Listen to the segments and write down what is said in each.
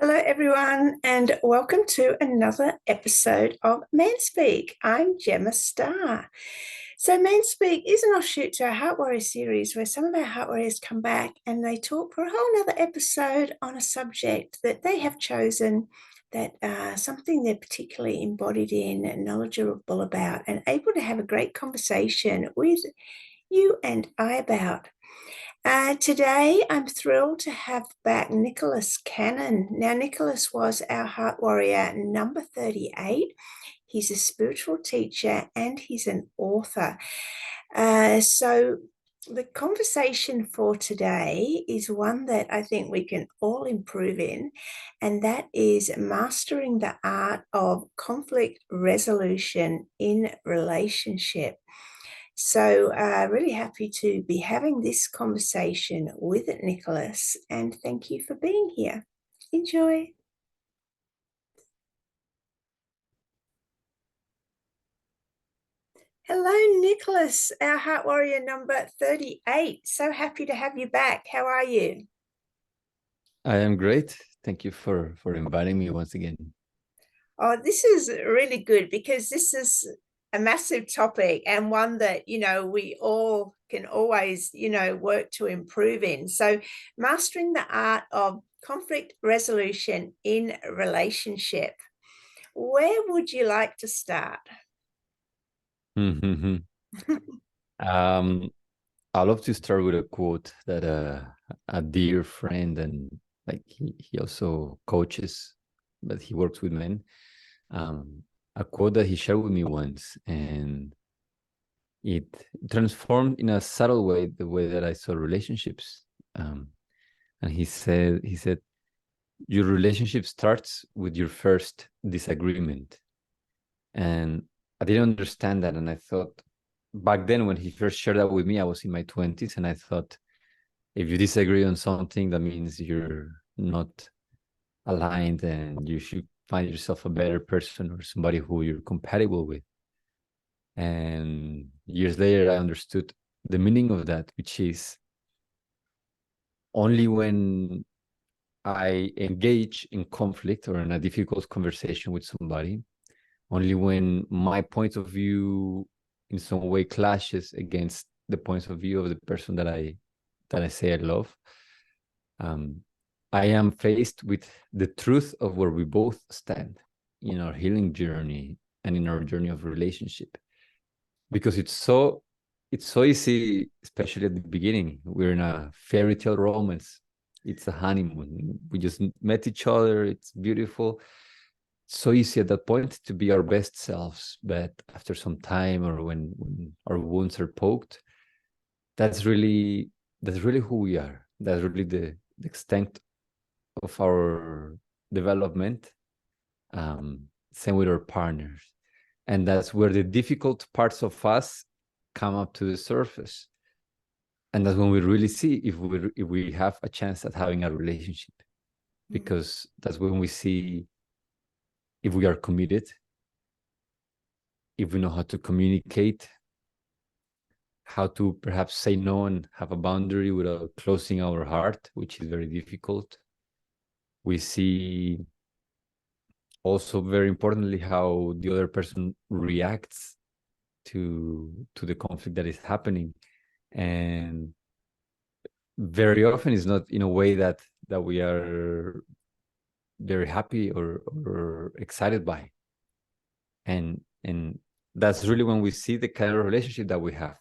Hello, everyone, and welcome to another episode of Manspeak. I'm Gemma Star. So, Manspeak is an offshoot to our Heart Warrior series where some of our Heart Warriors come back and they talk for a whole other episode on a subject that they have chosen, that something they're particularly embodied in and knowledgeable about, and able to have a great conversation with you and I about. Today, I'm thrilled to have back Nicolas Canon. Now, Nicolas was our Heart Warrior number 38. He's a spiritual teacher and he's an author. So, the conversation for today is one that I think we can all improve in, and that is mastering the art of conflict resolution in relationship. So, really happy to be having this conversation with Nicolas, and thank you for being here. Enjoy. Hello, Nicolas, our Heart Warrior number 38. So happy to have you back. How are you? I am great. Thank you for inviting me once again. Oh, this is really good because this is a massive topic and one that, we all can always, work to improve in. So, mastering the art of conflict resolution in a relationship. Where would you like to start? um, I love to start with a quote that a dear friend and like he also coaches, but he works with men. A quote that he shared with me once, and it transformed in a subtle way the way that I saw relationships. And he said, your relationship starts with your first disagreement. And I didn't understand that. And I thought back then when he first shared that with me, I was in my 20s. And I thought, if you disagree on something, that means you're not aligned and you should find yourself a better person or somebody who you're compatible with. And years later, I understood the meaning of that, which is only when I engage in conflict or in a difficult conversation with somebody, only when my point of view in some way clashes against the points of view of the person that I say I love, I am faced with the truth of where we both stand in our healing journey and in our journey of relationship. Because it's so easy, especially at the beginning. We're in a fairy tale romance. It's a honeymoon. We just met each other. It's beautiful. So easy at that point to be our best selves, but after some time or when our wounds are poked, that's really who we are. That's really the extent of our development. Same with our partners, and that's where the difficult parts of us come up to the surface, and that's when we really see if we have a chance at having a relationship, because that's when we see if we are committed, if we know how to communicate, how to perhaps say no and have a boundary without closing our heart, which is very difficult. We see also, very importantly, how the other person reacts to the conflict that is happening. And very often it's not in a way that we are very happy or excited by. And that's really when we see the kind of relationship that we have.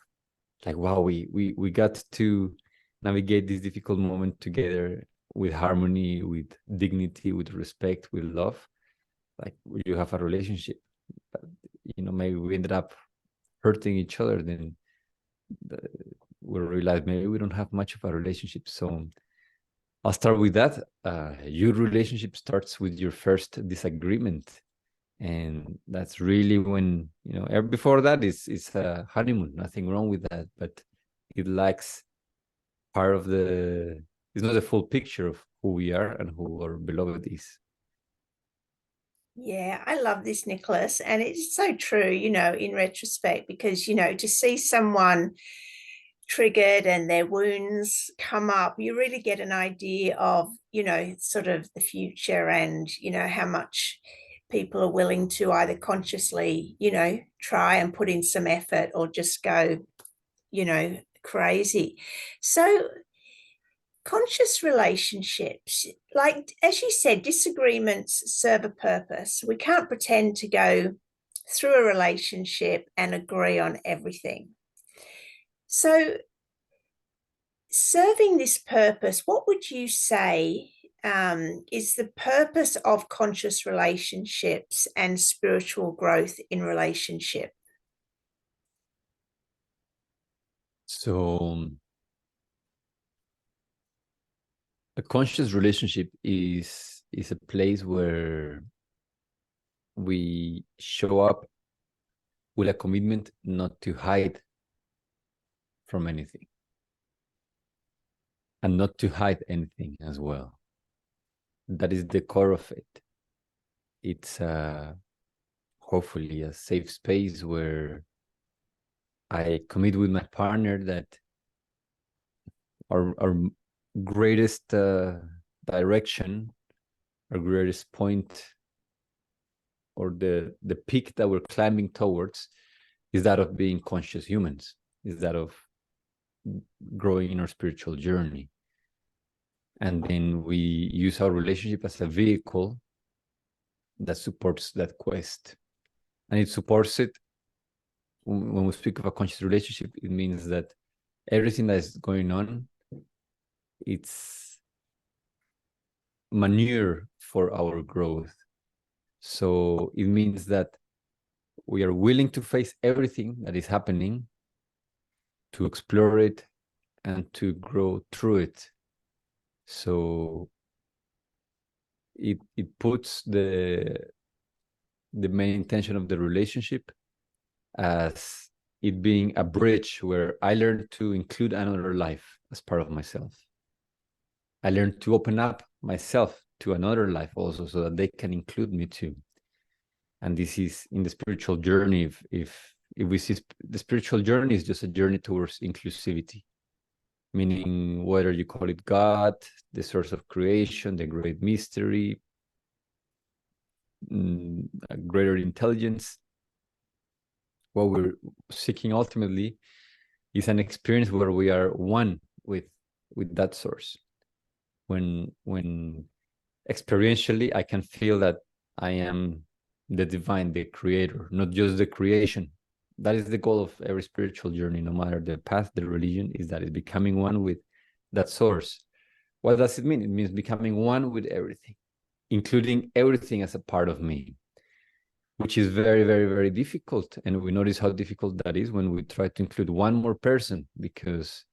Like, wow, we got to navigate this difficult moment together with harmony, with dignity, with respect, with love. Like, you have a relationship. But, maybe we ended up hurting each other, then we'll realize maybe we don't have much of a relationship. So I'll start with that. Your relationship starts with your first disagreement. And that's really when, before that it's a honeymoon, nothing wrong with that, but it lacks part of it's not a full picture of who we are and who our beloved is. Yeah, I love this, Nicolas. And it's so true, in retrospect, because, to see someone triggered and their wounds come up, you really get an idea of, sort of the future and, how much people are willing to either consciously, try and put in some effort or just go, crazy. So conscious relationships, like as you said, disagreements serve a purpose. We can't pretend to go through a relationship and agree on everything. So serving this purpose, what would you say is the purpose of conscious relationships and spiritual growth in relationship? So a conscious relationship is a place where we show up with a commitment not to hide from anything and not to hide anything as well. That is the core of it. It's hopefully a safe space where I commit with my partner that our greatest direction, our greatest point, or the peak that we're climbing towards is that of being conscious humans, is that of growing in our spiritual journey. And then we use our relationship as a vehicle that supports that quest. And it supports it. When we speak of a conscious relationship, it means that everything that is going on, it's manure for our growth. So it means that we are willing to face everything that is happening, to explore it, and to grow through it. So it puts the main intention of the relationship as it being a bridge where I learn to include another life as part of myself. I learn to open up myself to another life also, so that they can include me too. And this is in the spiritual journey. If we see the spiritual journey is just a journey towards inclusivity, meaning whether you call it God, the source of creation, the great mystery, a greater intelligence, what we're seeking ultimately is an experience where we are one with that source. When experientially I can feel that I am the divine, the creator, not just the creation. That is the goal of every spiritual journey, no matter the path, the religion, is that it's becoming one with that source. What does it mean? It means becoming one with everything, including everything as a part of me, which is very, very, very difficult. And we notice how difficult that is when we try to include one more person, because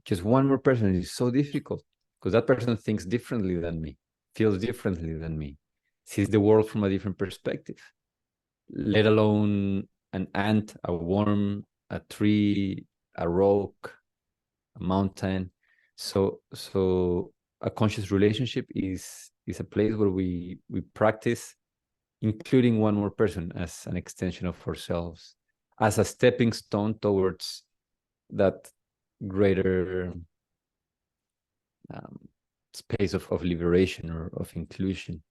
just one more person is so difficult, because that person thinks differently than me, feels differently than me, sees the world from a different perspective, let alone an ant, a worm, a tree, a rock, a mountain. So a conscious relationship is a place where we practice including one more person as an extension of ourselves, as a stepping stone towards that greater space of liberation or of inclusion.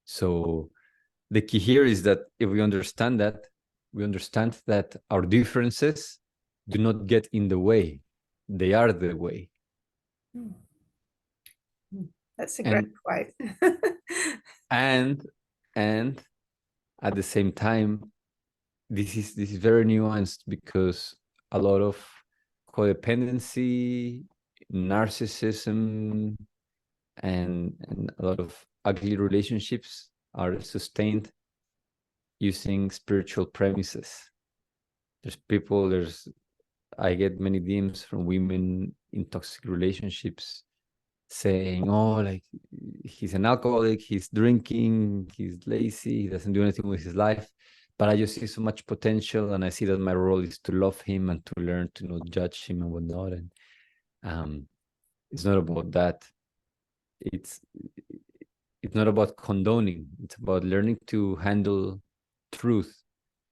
So the key here is that if we understand that, we understand that our differences do not get in the way. They are the way. That's a great quote. and at the same time, this is very nuanced, because a lot of codependency, narcissism, and a lot of ugly relationships are sustained using spiritual premises. I get many DMs from women in toxic relationships saying, oh, like, he's an alcoholic, he's drinking, he's lazy, he doesn't do anything with his life, but I just see so much potential, and I see that my role is to love him and to learn to not judge him and whatnot. And it's not about that. It's not about condoning. It's about learning to handle truth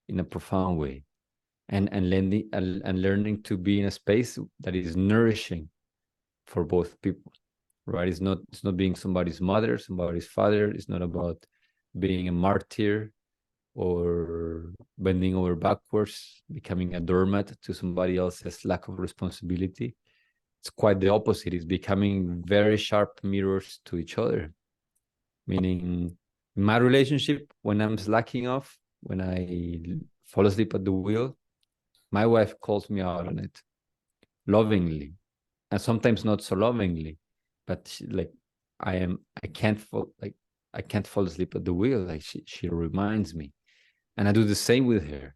in a profound way. and learning to be in a space that is nourishing for both people, right? It's not being somebody's mother, somebody's father. It's not about being a martyr or bending over backwards, becoming a doormat to somebody else's lack of responsibility. It's quite the opposite. It's becoming very sharp mirrors to each other. Meaning, in my relationship, when I'm slacking off, when I fall asleep at the wheel, my wife calls me out on it lovingly, and sometimes not so lovingly, but I can't fall asleep at the wheel. Like she reminds me, and I do the same with her.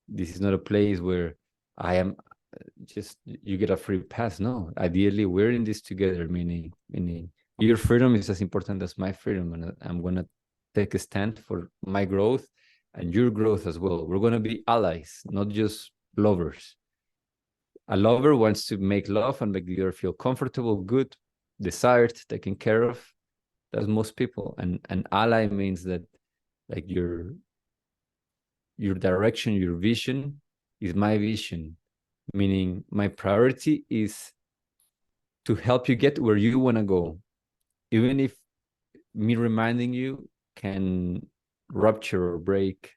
This is not a place where I am just you get a free pass. No, ideally we're in this together. Meaning your freedom is as important as my freedom, and I'm gonna take a stand for my growth and your growth as well. We're gonna be allies, not just lovers. A lover wants to make love and make the other feel comfortable, good, desired, taken care of. That's most people. And an ally means that like your direction, your vision is my vision, meaning my priority is to help you get where you want to go, even if me reminding you can rupture or break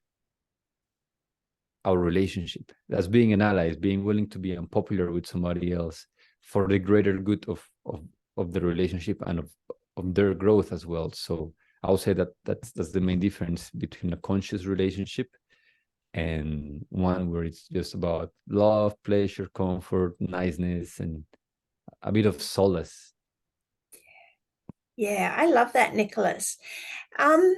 our relationship. That's being an ally, is being willing to be unpopular with somebody else for the greater good of the relationship and of their growth as well. So I'll say that's the main difference between a conscious relationship and one where it's just about love, pleasure, comfort, niceness, and a bit of solace. Yeah, I love that, Nicholas. Um,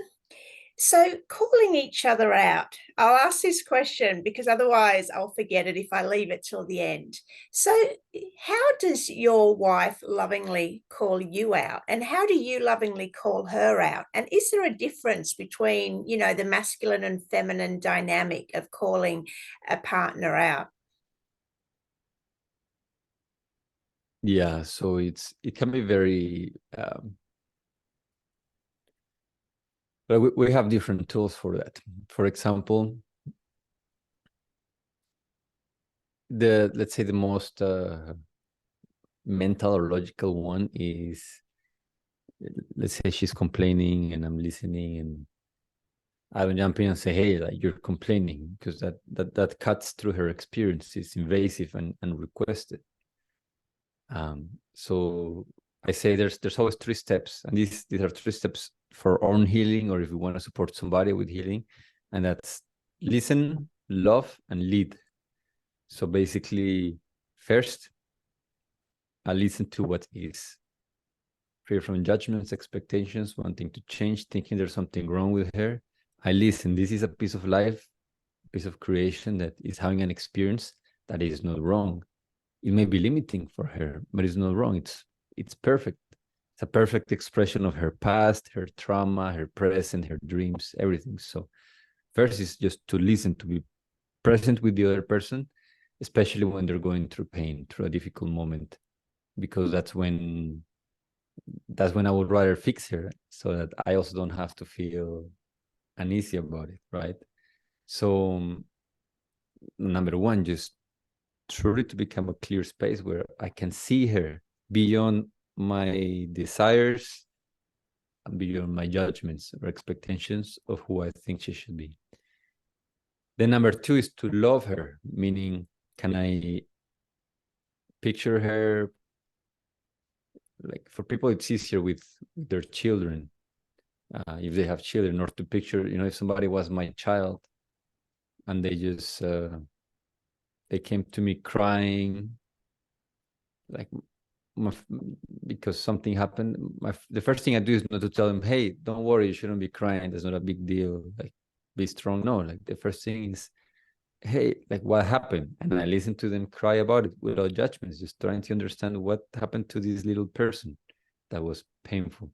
so calling each other out, I'll ask this question because otherwise I'll forget it if I leave it till the end. So, how does your wife lovingly call you out, and how do you lovingly call her out? And is there a difference between, the masculine and feminine dynamic of calling a partner out? Yeah, so it can be very but we have different tools for that. For example, let's say the most mental or logical one is, let's say she's complaining and I'm listening, and I would jump in and say, hey, like you're complaining, because that cuts through her experience. It's invasive and requested. So I say there's always 3 steps, and these are 3 steps for own healing, or if you want to support somebody with healing, and that's listen, love, and lead. So basically, first, I listen to what is, free from judgments, expectations, wanting to change, thinking there's something wrong with her. I listen. This is a piece of life, a piece of creation that is having an experience that is not wrong. It may be limiting for her, but it's not wrong. It's perfect. It's a perfect expression of her past, her trauma, her present, her dreams, everything. So first is just to listen, to be present with the other person, especially when they're going through pain, through a difficult moment, because that's when I would rather fix her, so that I also don't have to feel uneasy about it, right? So number one, just truly to become a clear space where I can see her beyond my desires and beyond my judgments or expectations of who I think she should be. Then number 2 is to love her, meaning can I picture her, like for people it's easier with their children, if they have children, or to picture, if somebody was my child and they just they came to me crying, like because something happened. The first thing I do is not to tell them, hey, don't worry, you shouldn't be crying, that's not a big deal, like be strong. No, like the first thing is, hey, like what happened? And I listen to them cry about it without judgments, just trying to understand what happened to this little person that was painful.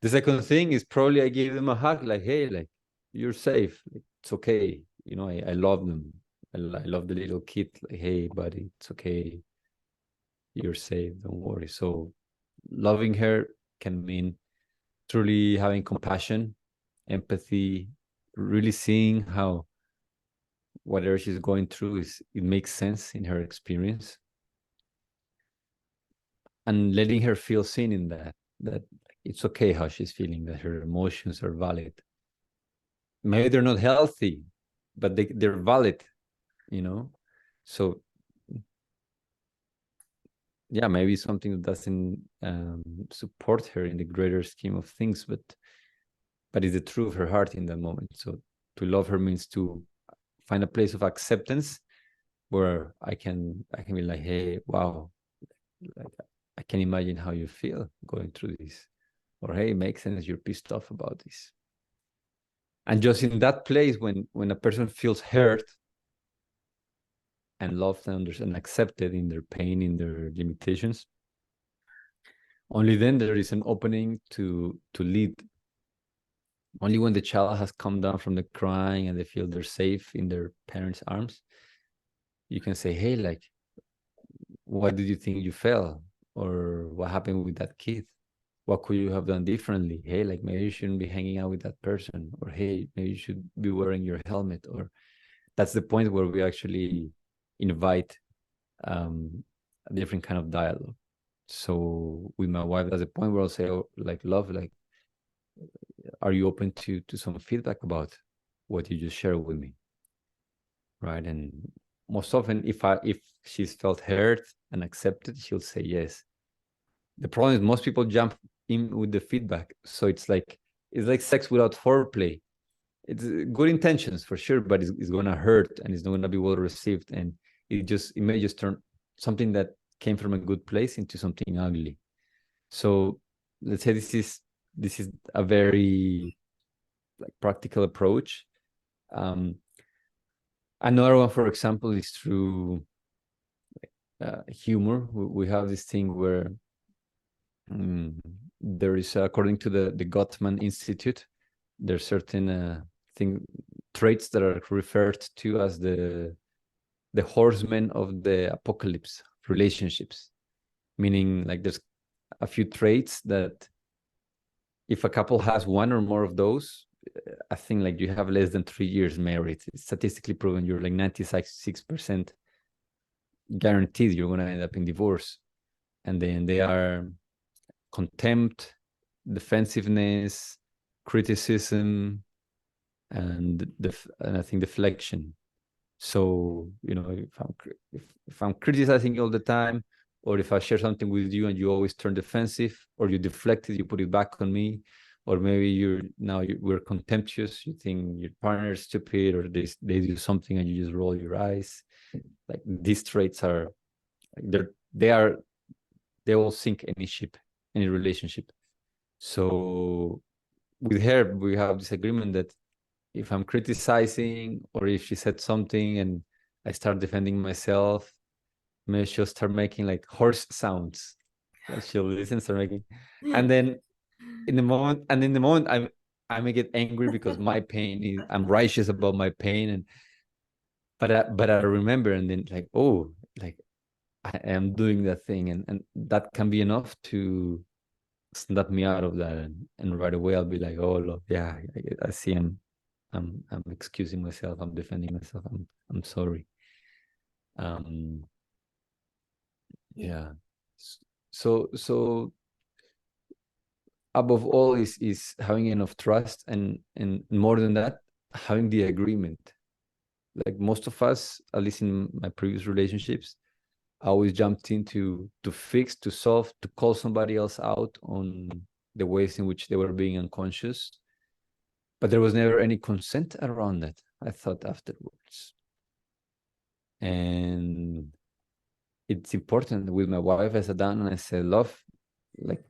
The second thing is probably I give them a hug, like, hey, like you're safe, it's okay, I love them. I love the little kid, like, hey buddy, it's okay, you're safe, don't worry. So loving her can mean truly having compassion, empathy, really seeing how whatever she's going through it makes sense in her experience, and letting her feel seen in that it's okay how she's feeling, that her emotions are valid. Maybe they're not healthy, but they're valid, so yeah, maybe something that doesn't support her in the greater scheme of things, but it's the truth of her heart in that moment. So to love her means to find a place of acceptance where I can be like, hey, wow, like, I can imagine how you feel going through this, or hey, it makes sense, you're pissed off about this. And just in that place, when a person feels hurt and loved and accepted in their pain, in their limitations, only then there is an opening to lead. Only when the child has come down from the crying and they feel they're safe in their parents' arms, you can say, hey, like, what did you think you felt? Or what happened with that kid? What could you have done differently? Hey, like, maybe you shouldn't be hanging out with that person. Or hey, maybe you should be wearing your helmet. Or that's the point where we actually invite a different kind of dialogue. So with my wife, that's the point where I'll say, oh, like, love, like, are you open to some feedback about what you just shared with me? Right. And most often, if she's felt heard and accepted, she'll say yes. The problem is most people jump in with the feedback. So it's like sex without foreplay. It's good intentions for sure, but it's gonna hurt and it's not gonna be well received. And it may just turn something that came from a good place into something ugly. So let's say this is a very like practical approach. Another one, for example, is through humor. We have this thing where there is, according to the Gottman Institute, there's certain traits that are referred to as the horsemen of the apocalypse relationships, meaning like there's a few traits that if a couple has one or more of those, I think like you have less than 3 years married. It's statistically proven. You're like 96% guaranteed you're going to end up in divorce. And then they are contempt, defensiveness, criticism, and I think deflection. So, if I'm criticizing you all the time, or if I share something with you and you always turn defensive, or you deflect it, you put it back on me, or maybe we're contemptuous, you think your partner is stupid, or they do something and you just roll your eyes. Like these traits are like they all sink any ship, any relationship. So with her, we have this agreement that if I'm criticizing or if she said something and I start defending myself, maybe she'll start making like horse sounds. Like she'll listen, start making, and then in the moment, I may get angry because my pain is, I'm righteous about my pain, and but I remember, and then like, oh, like I am doing that thing, and that can be enough to snap me out of that, and right away I'll be like, oh, look, yeah, I see I'm excusing myself, I'm defending myself, I'm sorry. Yeah. So above all is having enough trust, and more than that, having the agreement. Like most of us, at least in my previous relationships, I always jumped in to fix, to solve, to call somebody else out on the ways in which they were being unconscious. But there was never any consent around that, I thought afterwards. And it's important. With my wife, I sat down and I said, love, like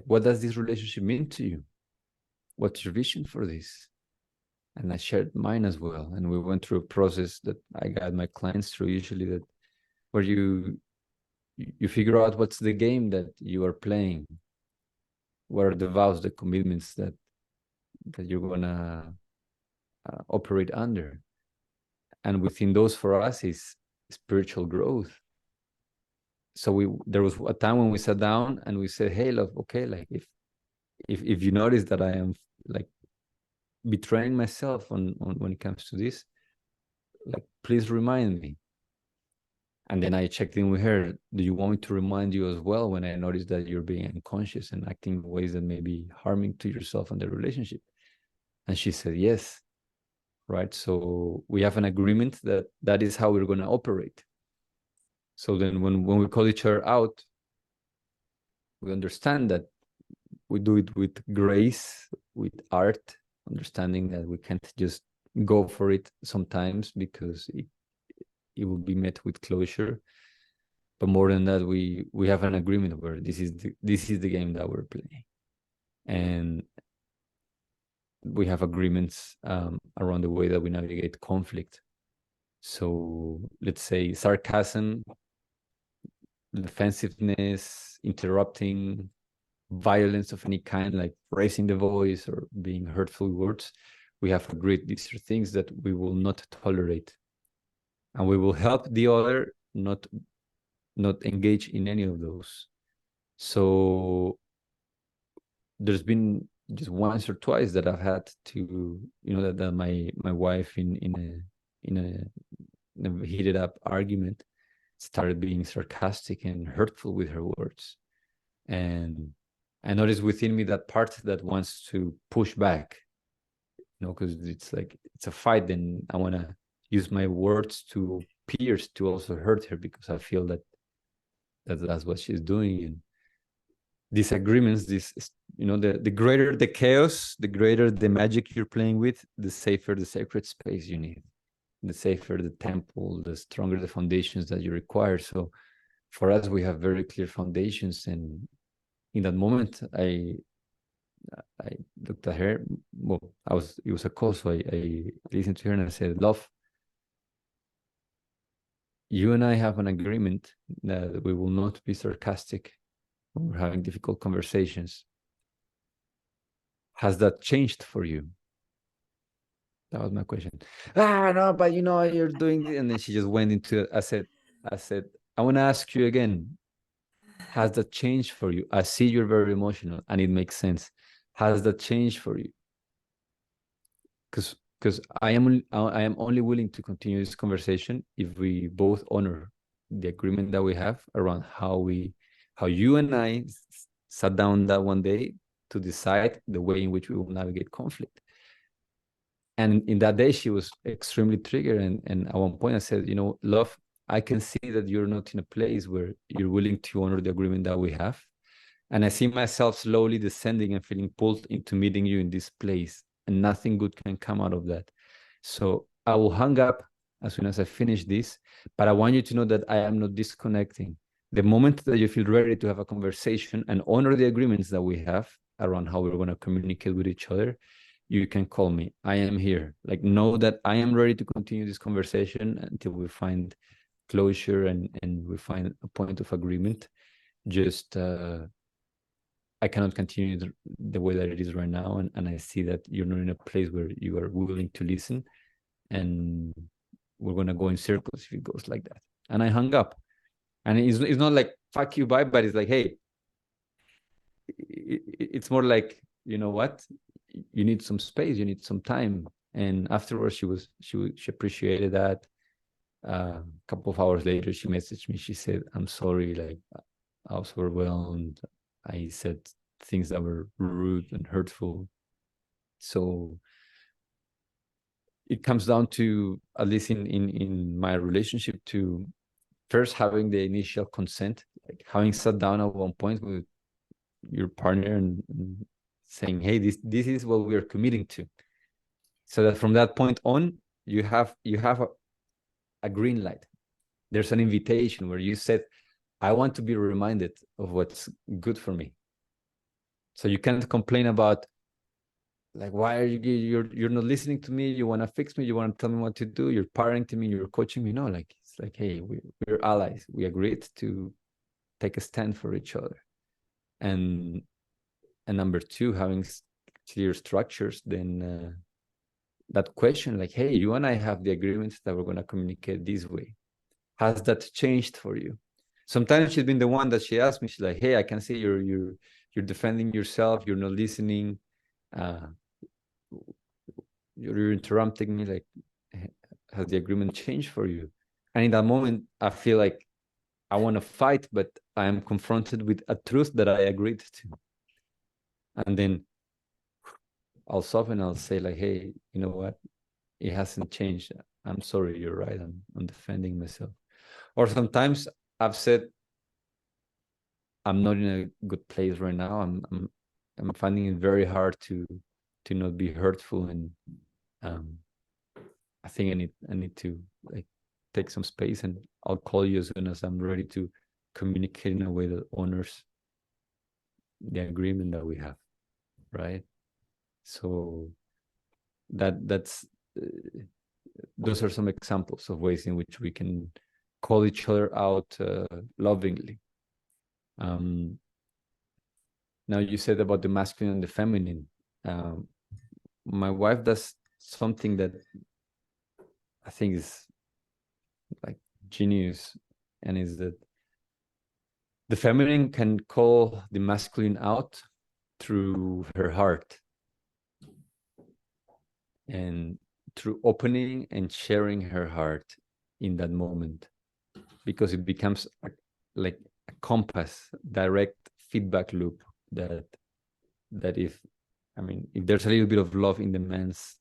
what does this relationship mean to you? What's your vision for this? And I shared mine as well. And we went through a process that I guide my clients through, usually, that where you figure out what's the game that you are playing, what are the vows, the commitments that you're gonna operate under. And within those, for us, is spiritual growth. So there was a time when we sat down and we said, hey, love, okay, like if you notice that I am like betraying myself on when it comes to this, like, please remind me. And then I checked in with her. Do you want me to remind you as well when I notice that you're being unconscious and acting in ways that may be harming to yourself and the relationship? And she said, yes. Right. So we have an agreement that that is how we're going to operate. So then when we call each other out, we understand that we do it with grace, with art, understanding that we can't just go for it sometimes because it will be met with closure. But more than that, we have an agreement where this is the game that we're playing, and we have agreements around the way that we navigate conflict. So let's say sarcasm, defensiveness, interrupting, violence of any kind, like raising the voice or being hurtful words. We have agreed these are things that we will not tolerate, and we will help the other not engage in any of those. So there's been just once or twice that I've had to, that my wife in a heated up argument started being sarcastic and hurtful with her words, and I noticed within me that part that wants to push back, because it's like it's a fight. Then I want to use my words to pierce, to also hurt her, because I feel that's what she's doing. And disagreements, the greater the chaos, the greater the magic you're playing with, the safer the sacred space you need, the safer the temple, the stronger the foundations that you require. So for us, we have very clear foundations. And in that moment, I looked at her. Well, it was a call, so I listened to her and I said, love, you and I have an agreement that we will not be sarcastic when we're having difficult conversations. Has that changed for you? That was my question. No, but you're doing it. And then she just went into it. I said, I want to ask you again, has that changed for you? I see you're very emotional and it makes sense. Has that changed for you? Because I am only willing to continue this conversation if we both honor the agreement that we have around how you and I sat down that one day to decide the way in which we will navigate conflict. And in that day, she was extremely triggered. And at one point I said, love, I can see that you're not in a place where you're willing to honor the agreement that we have. And I see myself slowly descending and feeling pulled into meeting you in this place. And nothing good can come out of that. So I will hang up as soon as I finish this. But I want you to know that I am not disconnecting. The moment that you feel ready to have a conversation and honor the agreements that we have around how we're going to communicate with each other, you can call me. I am here. Like, know that I am ready to continue this conversation until we find closure and we find a point of agreement. Just I cannot continue the way that it is right now, and I see that you're not in a place where you are willing to listen, and we're gonna go in circles if it goes like that. And I hung up, and it's not like fuck you, bye, but it's like, hey, it's more like, you know what, you need some space, you need some time. And afterwards, she appreciated that. A couple of hours later, she messaged me. She said, I'm sorry, like I was overwhelmed. I said things that were rude and hurtful. So it comes down to, at least in my relationship, to first having the initial consent, like having sat down at one point with your partner and saying, hey, this is what we are committing to. So that from that point on, you have a green light. There's an invitation where you said, I want to be reminded of what's good for me. So you can't complain about, like, why are you're not listening to me? You want to fix me? You want to tell me what to do? You're parenting me, you're coaching me. No, like, it's like, hey, we're allies. We agreed to take a stand for each other. And number two, having clear structures, then that question, like, hey, you and I have the agreements that we're going to communicate this way. Has that changed for you? Sometimes she's been the one that she asked me, she's like, hey, I can see you're defending yourself, you're not listening, you're interrupting me, like, has the agreement changed for you? And in that moment, I feel like I want to fight, but I am confronted with a truth that I agreed to. And then I'll soften, I'll say like, hey, you know what? It hasn't changed. I'm sorry, you're right. I'm defending myself. Or sometimes I've said, I'm not in a good place right now. I'm finding it very hard to not be hurtful, and I think I need to like take some space, and I'll call you as soon as I'm ready to communicate in a way that honors the agreement that we have, right? So that's those are some examples of ways in which we can call each other out lovingly. Now you said about the masculine and the feminine. My wife does something that I think is like genius, and is that the feminine can call the masculine out through her heart, and through opening and sharing her heart in that moment, because it becomes like a compass, direct feedback loop that if there's a little bit of love in the man's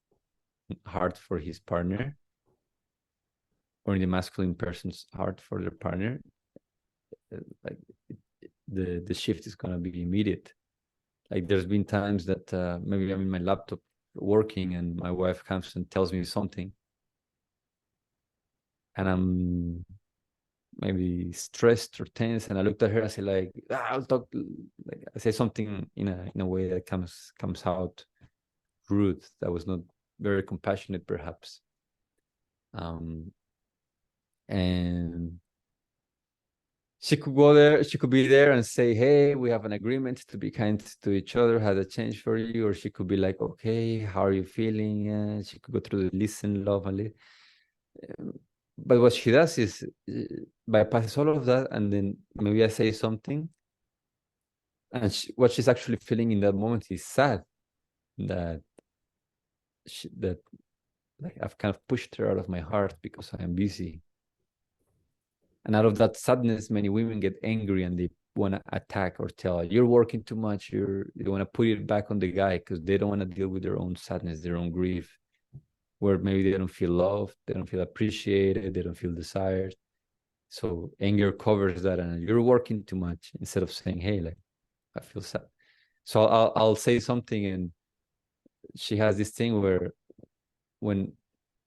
heart for his partner, or in the masculine person's heart for their partner, like the shift is going to be immediate. Like there's been times that maybe I'm in my laptop working and my wife comes and tells me something, and I'm maybe stressed or tense, and I looked at her and I say like, I'll talk, like I say something in a way that comes out rude, that was not very compassionate perhaps, and she could be there and say, hey, we have an agreement to be kind to each other, had a change for you. Or she could be like, okay, how are you feeling? She could go through the listen, love, and but what she does is bypasses all of that, and then maybe I say something, and what she's actually feeling in that moment is sad that that like I've kind of pushed her out of my heart because I am busy. And out of that sadness, many women get angry and they want to attack or tell, you're working too much. They want to put it back on the guy because they don't want to deal with their own sadness, their own grief, where maybe they don't feel loved, they don't feel appreciated, they don't feel desired. So anger covers that, and you're working too much, instead of saying, hey, like, I feel sad. So I'll say something, and she has this thing where when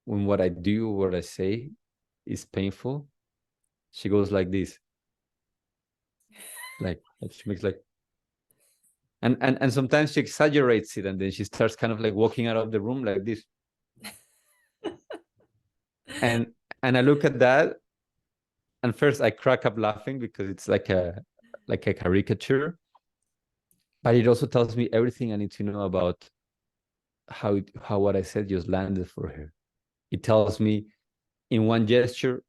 what I do, what I say is painful, she goes like this, like she makes like, and sometimes she exaggerates it, and then she starts kind of like walking out of the room like this. and I look at that, and first I crack up laughing because it's like a caricature, but it also tells me everything I need to know about how what I said just landed for her. It tells me in one gesture,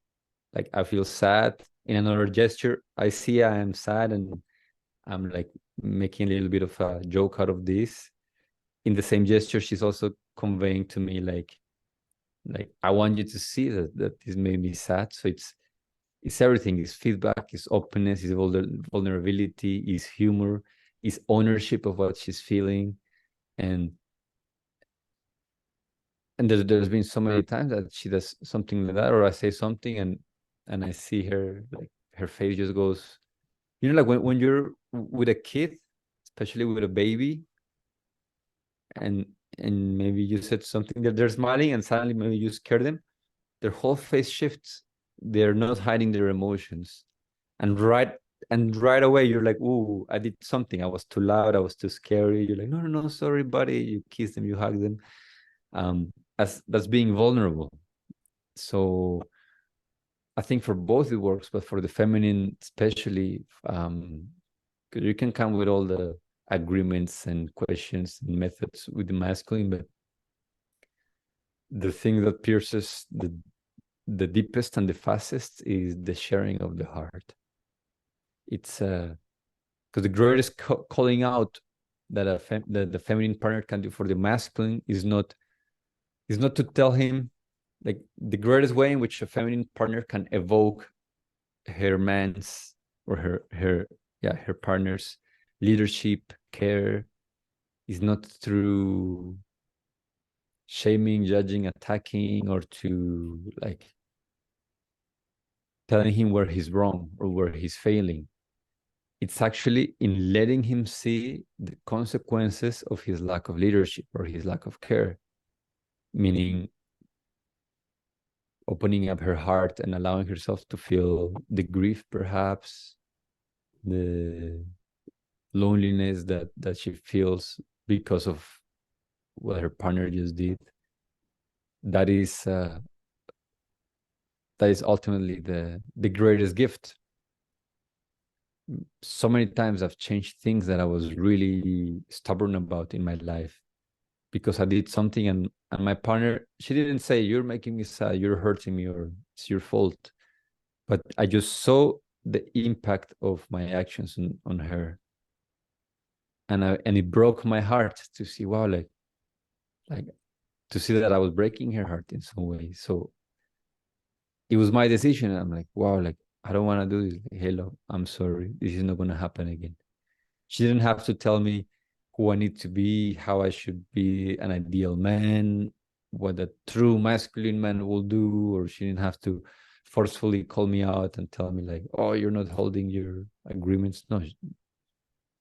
like I feel sad. In another gesture, I see I am sad, and I'm like making a little bit of a joke out of this. In the same gesture, she's also conveying to me like I want you to see that this made me sad. So it's everything. It's feedback, it's openness, it's vulnerability, it's humor, it's ownership of what she's feeling. And there's been so many times that she does something like that, or I say something, and I see her, like her face just goes, like when you're with a kid, especially with a baby, and maybe you said something that they're smiling, and suddenly maybe you scare them, their whole face shifts. They're not hiding their emotions, and right away you're like, ooh, I did something, I was too loud, I was too scary. You're like, no, sorry buddy. You kiss them, you hug them, as that's being vulnerable. So I think for both it works, but for the feminine especially, because you can come with all the agreements and questions and methods with the masculine, but the thing that pierces the deepest and the fastest is the sharing of the heart. It's because the greatest calling out that that the feminine partner can do for the masculine is not to tell him like the greatest way in which a feminine partner can evoke her man's or her partner's leadership, care, is not through shaming, judging, attacking, or to like telling him where he's wrong or where he's failing. It's actually in letting him see the consequences of his lack of leadership or his lack of care, meaning opening up her heart and allowing herself to feel the grief, perhaps, the loneliness that she feels because of what her partner just did. That is ultimately the greatest gift. So many times I've changed things that I was really stubborn about in my life because I did something, and my partner, she didn't say, "You're making me sad, you're hurting me, or it's your fault." But I just saw the impact of my actions on her. And it broke my heart to see, wow, like to see that I was breaking her heart in some way. So it was my decision. I'm like, wow, like I don't want to do this. Like, hey, love, I'm sorry. This is not going to happen again. She didn't have to tell me who I need to be, how I should be an ideal man, what a true masculine man will do, or she didn't have to forcefully call me out and tell me like, oh, you're not holding your agreements. No,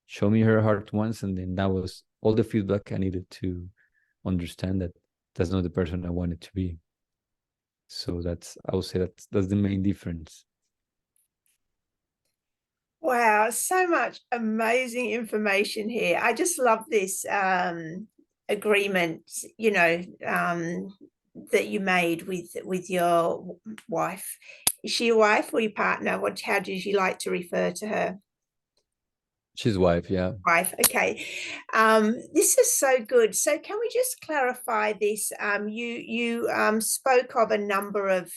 show me her heart once, and then that was all the feedback I needed to understand that that's not the person I wanted to be. So I would say that's the main difference. Wow, so much amazing information here. I just love this agreement, that you made with your wife. Is she your wife or your partner? How did you like to refer to her? She's wife, yeah. Wife. Okay. This is so good. So can we just clarify this? You spoke of a number of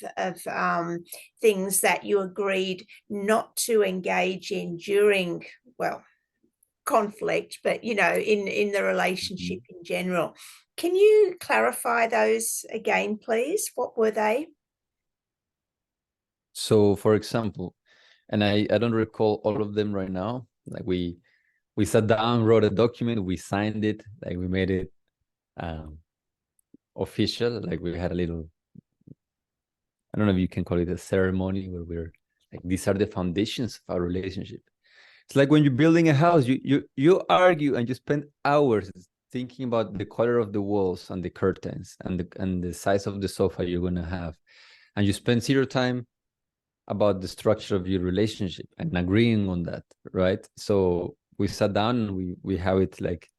things that you agreed not to engage in during, well, conflict, but in the relationship in general. Can you clarify those again, please? What were they? So, for example, and I don't recall all of them right now. Like we sat down, wrote a document, we signed it, like we made it official. Like we had a little, I don't know if you can call it a ceremony, where we're like, these are the foundations of our relationship. It's like when you're building a house, you argue and you spend hours thinking about the color of the walls and the curtains and the size of the sofa you're gonna have, and you spend zero time about the structure of your relationship and agreeing on that, right? So we sat down and we have it like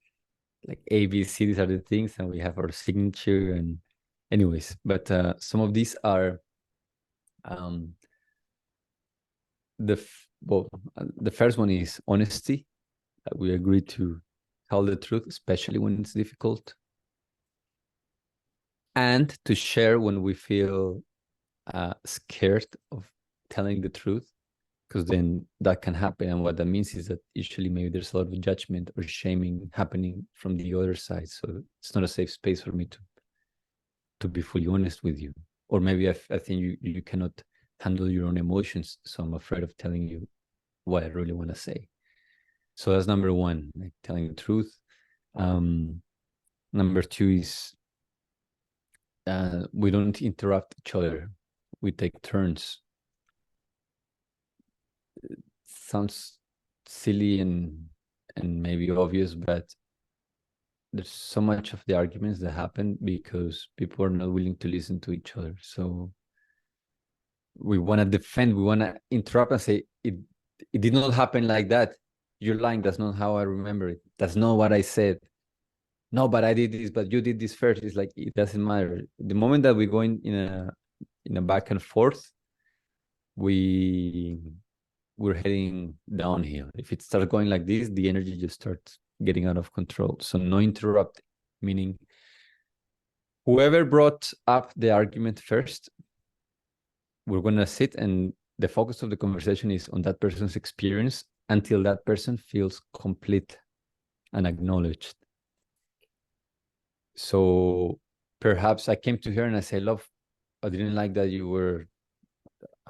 A, B, C. These are the things, and we have our signature. And anyways, but some of these are the first one is honesty. We agree to tell the truth, especially when it's difficult, and to share when we feel scared of telling the truth, because then that can happen. And what that means is that usually maybe there's a lot of judgment or shaming happening from the other side. So it's not a safe space for me to be fully honest with you. Or maybe I think you cannot handle your own emotions, so I'm afraid of telling you what I really want to say. So that's number one, like telling the truth. Number two is we don't interrupt each other. We take turns. It sounds silly and maybe obvious, but there's so much of the arguments that happen because people are not willing to listen to each other. So we want to defend, we want to interrupt and say, it did not happen like that. You're lying. That's not how I remember it. That's not what I said. No, but I did this, but you did this first. It's like, it doesn't matter. The moment that we go in a back and forth, we're heading downhill. If it starts going like this, the energy just starts getting out of control. So no interrupt, meaning whoever brought up the argument first, we're going to sit, and the focus of the conversation is on that person's experience until that person feels complete and acknowledged. So perhaps I came to her and I say, love, I didn't like that you were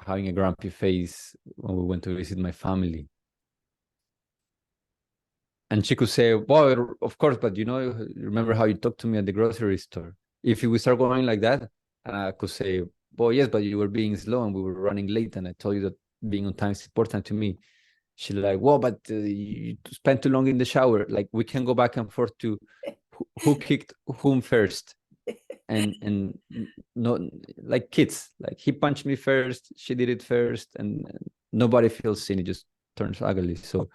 having a grumpy face when we went to visit my family. And she could say, well, of course, but remember how you talked to me at the grocery store? If we start going like that, and I could say, well, yes, but you were being slow and we were running late, and I told you that being on time is important to me. She's like, well, but you spent too long in the shower. Like, we can go back and forth to who kicked whom first. And no, like kids, like he punched me first, she did it first, and nobody feels seen. It just turns ugly. So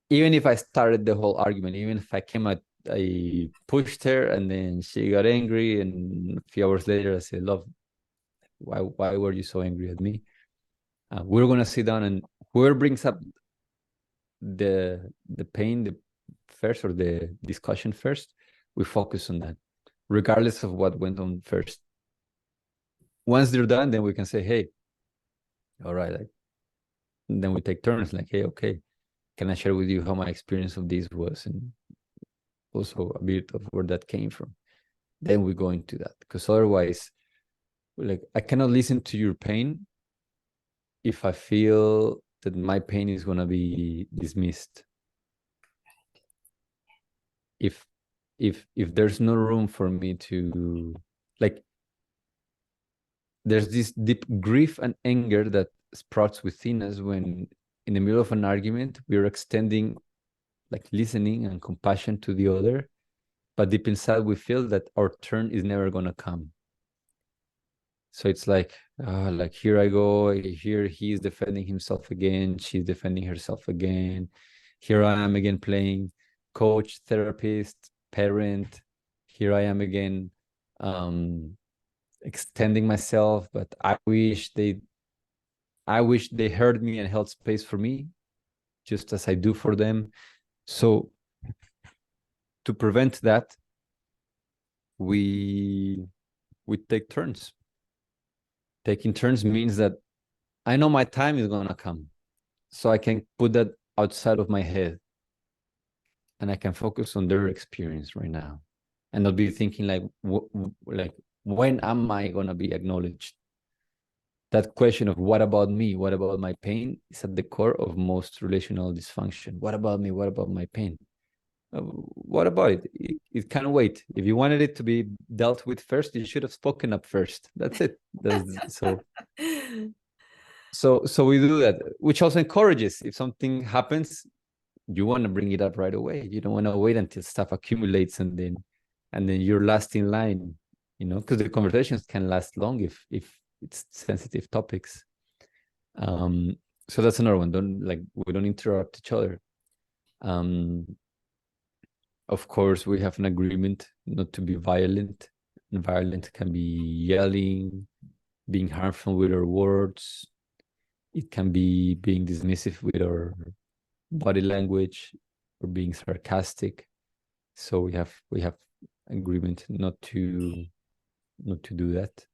even if I started the whole argument, even if I came out, I pushed her, and then she got angry, and a few hours later I said, love, why were you so angry at me? We're gonna sit down, and whoever brings up the pain the first, or the discussion first, we focus on that, regardless of what went on first. Once they're done, then we can say, hey, all right, like, then we take turns, like, hey, okay, can I share with you how my experience of this was, and also a bit of where that came from? Then we go into that, because otherwise, like, I cannot listen to your pain if I feel that my pain is going to be dismissed. If there's no room for me to, like, there's this deep grief and anger that sprouts within us when in the middle of an argument we're extending, like, listening and compassion to the other, but deep inside we feel that our turn is never going to come. So it's like here I go, here he's defending himself again, she's defending herself again, here I am again playing coach, therapist, parent, here I am again extending myself, but I wish they heard me and held space for me, just as I do for them. So to prevent that, we take turns. Taking turns means that I know my time is gonna come, so I can put that outside of my head, and I can focus on their experience right now, and not be thinking like when am I gonna be acknowledged? That question of what about me, what about my pain, is at the core of most relational dysfunction. What about me? What about my pain? What about it? It can wait. If you wanted it to be dealt with first, you should have spoken up first. That's it. So we do that, which also encourages, if something happens, you want to bring it up right away. You don't want to wait until stuff accumulates and then you're last in line, because the conversations can last long if it's sensitive topics. So that's another one. We don't interrupt each other. Of course, we have an agreement not to be violent. And violent can be yelling, being harmful with our words. It can be being dismissive with our body language, or being sarcastic. So we have agreement not to do that.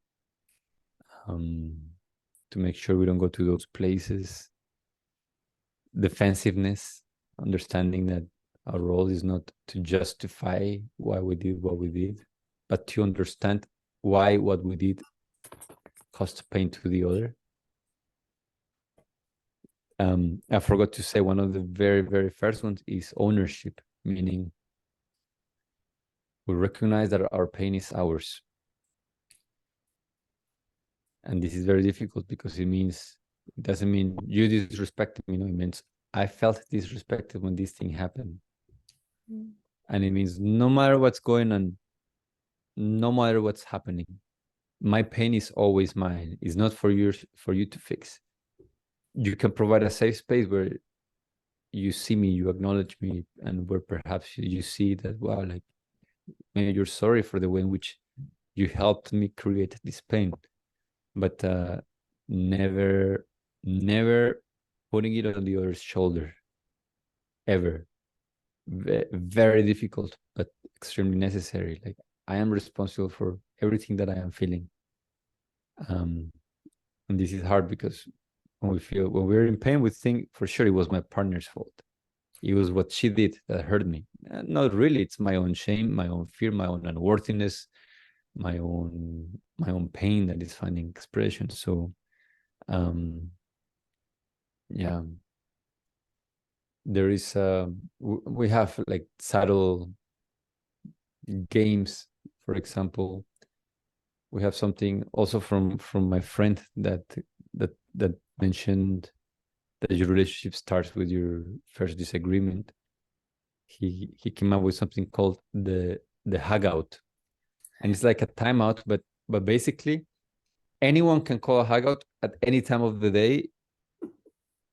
To make sure we don't go to those places. Defensiveness, understanding that our role is not to justify why we did what we did, but to understand why what we did caused pain to the other. I forgot to say, one of the very, very first ones is ownership, meaning we recognize that our pain is ours. And this is very difficult, because it doesn't mean you disrespected me. It means I felt disrespected when this thing happened. And it means no matter what's going on, no matter what's happening, my pain is always mine. It's not for you to fix. You can provide a safe space where you see me, you acknowledge me, and where perhaps you see that, wow, like, maybe you're sorry for the way in which you helped me create this pain. But never putting it on the other's shoulder, ever. Very difficult, but extremely necessary. Like, I am responsible for everything that I am feeling. And this is hard, because when we're in pain, we think for sure it was my partner's fault. It was what she did that hurt me. Not really. It's my own shame, my own fear, my own unworthiness, my own pain that is finding expression. So yeah, there is we have like subtle games. For example, we have something also from my friend that mentioned that your relationship starts with your first disagreement. He came up with something called the Hugout, and it's like a timeout, but basically anyone can call a Hugout at any time of the day,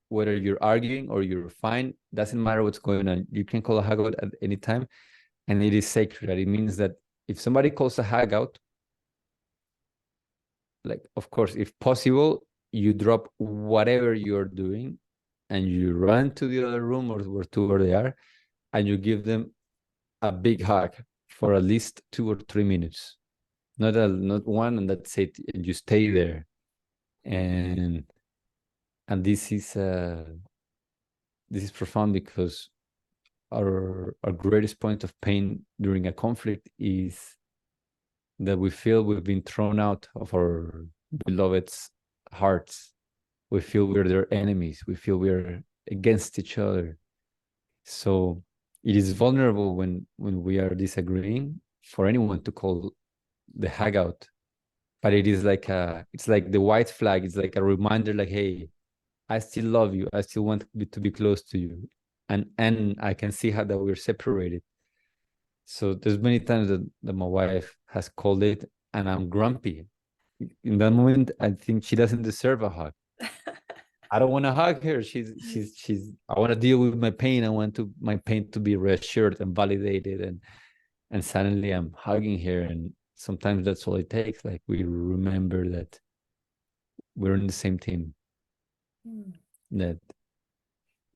whether you're arguing or you're fine. Doesn't matter what's going on. You can call a Hugout at any time, and it is sacred. It means that if somebody calls a Hugout, like, of course, if possible, you drop whatever you're doing and you run to the other room or where they are, and you give them a big hug for at least 2 or 3 minutes. Not one, and that's it. And you stay there. And this is profound, because our greatest point of pain during a conflict is that we feel we've been thrown out of our beloved's hearts. We feel we're their enemies. We feel we're against each other. So it is vulnerable when we are disagreeing for anyone to call the Hugout. But it is like it's like the white flag. It's like a reminder, like, hey, I still love you. I still want to be close to you. And I can see how that we're separated. So there's many times that my wife has called it, and I'm grumpy. In that moment, I think she doesn't deserve a hug. I don't want to hug her. She's. I want to deal with my pain. I want my pain to be reassured and validated, and suddenly I'm hugging her, and sometimes that's all it takes. Like, we remember that we're in the same team. That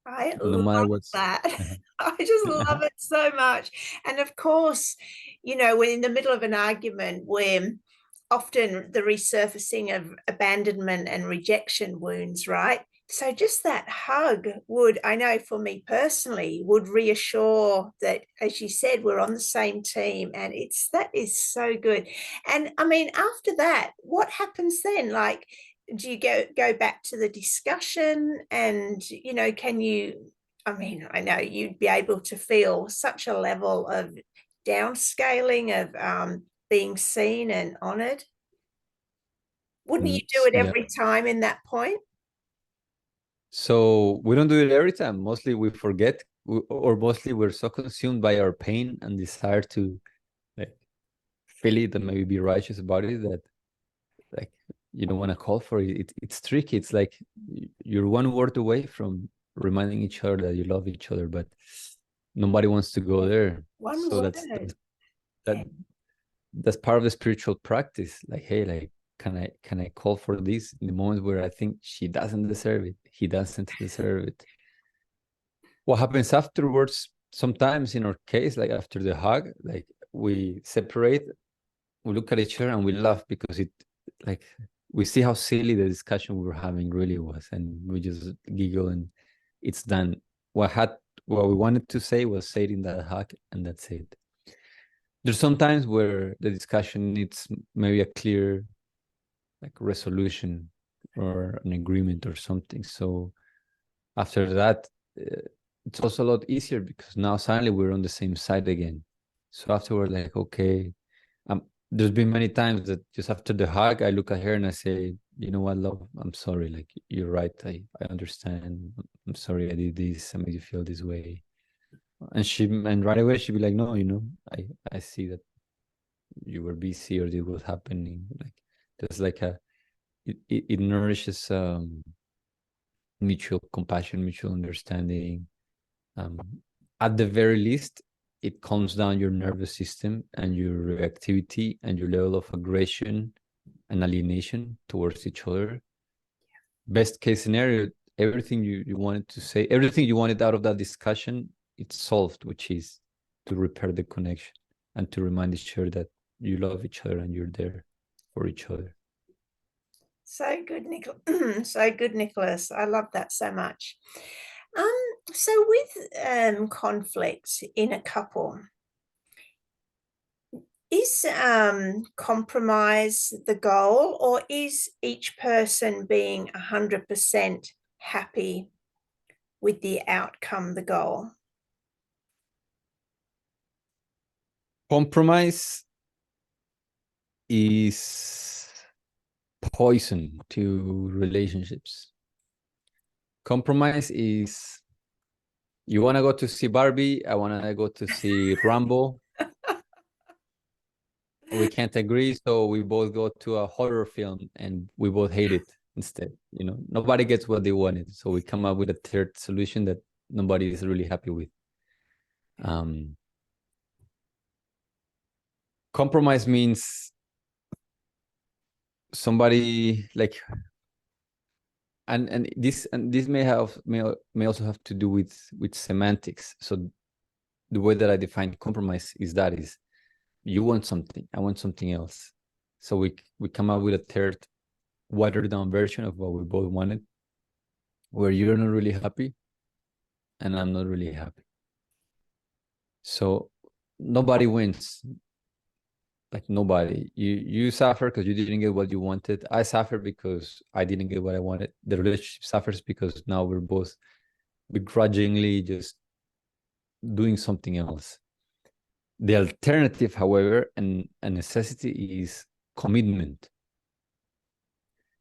I no love matter what's that. I just love it so much. And of course, when in the middle of an argument, we're often the resurfacing of abandonment and rejection wounds, right? So just that hug would, I know for me personally, would reassure that, as you said, we're on the same team. And that is so good. And I mean, after that, what happens then? Like, do you go back to the discussion, and can you, I mean, I know you'd be able to feel such a level of downscaling of being seen and honored. Wouldn't you do it Yeah. every time in that point? So we don't do it every time. Mostly we forget, or mostly we're so consumed by our pain and desire to, like, feel it and maybe be righteous about it, that, like, you don't want to call for it. It's tricky. It's like you're one word away from reminding each other that you love each other, but nobody wants to go there. One So word. that that's part of the spiritual practice. Like, hey, like, can I call for this in the moments where I think she doesn't deserve it, he doesn't deserve it? What happens afterwards, sometimes in our case, like after the hug, like, we separate, we look at each other and we laugh, because it, like, we see how silly the discussion we were having really was, and we just giggle, and it's done. What we wanted to say was said in that hug, and that's it. There's sometimes where the discussion needs maybe a clear, like, resolution or an agreement or something. So after that, it's also a lot easier, because now suddenly we're on the same side again. So after, we're like, okay, there's been many times that just after the hug, I look at her and I say, you know what, love, I'm sorry. Like, you're right. I understand. I'm sorry I did this. I made you feel this way. And right away she'd be like, no, I see that you were busy or this was happening. Like, there's like it nourishes mutual compassion, mutual understanding. Um, at the very least, it calms down your nervous system and your reactivity and your level of aggression and alienation towards each other. Best case scenario, everything you wanted to say, everything you wanted out of that discussion, it's solved, which is to repair the connection and to remind each other that you love each other and you're there for each other. So good, so good, Nicholas. I love that so much. So with conflict in a couple, Is compromise the goal, or is each person being 100% happy with the outcome the goal? Compromise is poison to relationships. Compromise is, you want to go to see Barbie, I want to go to see Rambo. We can't agree, so we both go to a horror film and we both hate it instead. Nobody gets what they wanted, so we come up with a third solution that nobody is really happy with. Compromise means somebody like, and this may also have to do with semantics. So the way that I define compromise is you want something, I want something else. So we come up with a third watered down version of what we both wanted, where you're not really happy and I'm not really happy. So nobody wins. Like nobody. You suffer because you didn't get what you wanted. I suffer because I didn't get what I wanted. The relationship suffers because now we're both begrudgingly just doing something else. The alternative, however, and a necessity, is commitment.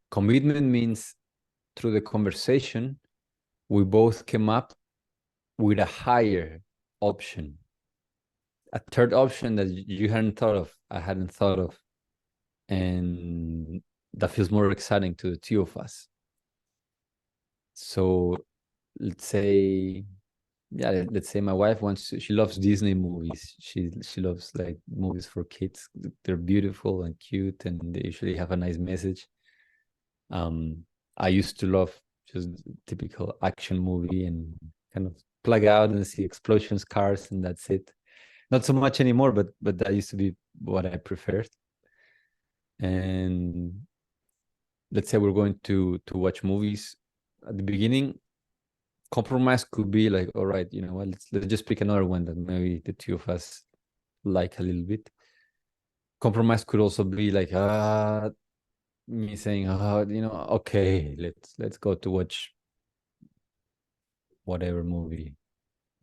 Commitment means through the conversation, we both came up with a higher option, a third option that you hadn't thought of, I hadn't thought of, and that feels more exciting to the two of us. So let's say my wife she loves Disney movies. She loves like movies for kids. They're beautiful and cute, and they usually have a nice message. I used to love just typical action movie and kind of plug out and see explosions, cars, and that's it. Not so much anymore, but that used to be what I preferred. And let's say we're going to watch movies. At the beginning, compromise could be like, all right, you know what, let's just pick another one that maybe the two of us like a little bit. Compromise could also be like me saying, okay, let's go to watch whatever movie,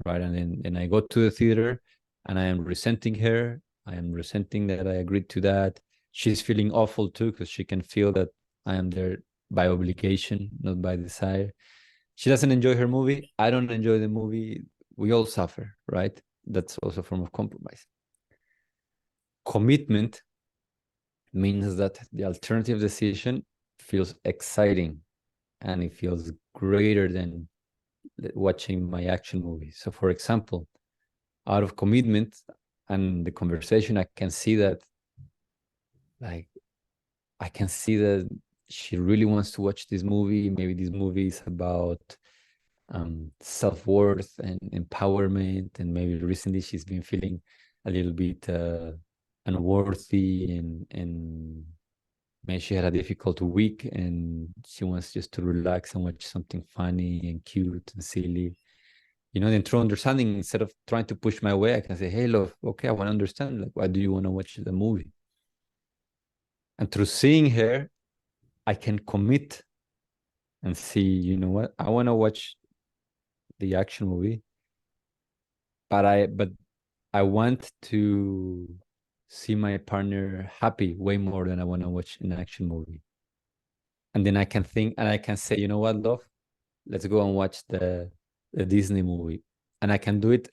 right? And then I go to the theater and I am resenting her. I am resenting that I agreed to that. She's feeling awful too, because she can feel that I am there by obligation, not by desire. She doesn't enjoy her movie. I don't enjoy the movie. We all suffer, right? That's also a form of compromise. Commitment means that the alternative decision feels exciting and it feels greater than watching my action movie. So, for example, out of commitment and the conversation, I can see that, like, I can see that she really wants to watch this movie. Maybe this movie is about self-worth and empowerment, and maybe recently she's been feeling a little bit unworthy, and maybe she had a difficult week and she wants just to relax and watch something funny and cute and silly. Then through understanding, instead of trying to push my way, I can say, hey, love, okay, I want to understand, like, why do you want to watch the movie? And through seeing her, I can commit and see, you know what, I want to watch the action movie, but I want to see my partner happy way more than I want to watch an action movie. And then I can think and I can say, you know what, love, let's go and watch the Disney movie. And I can do it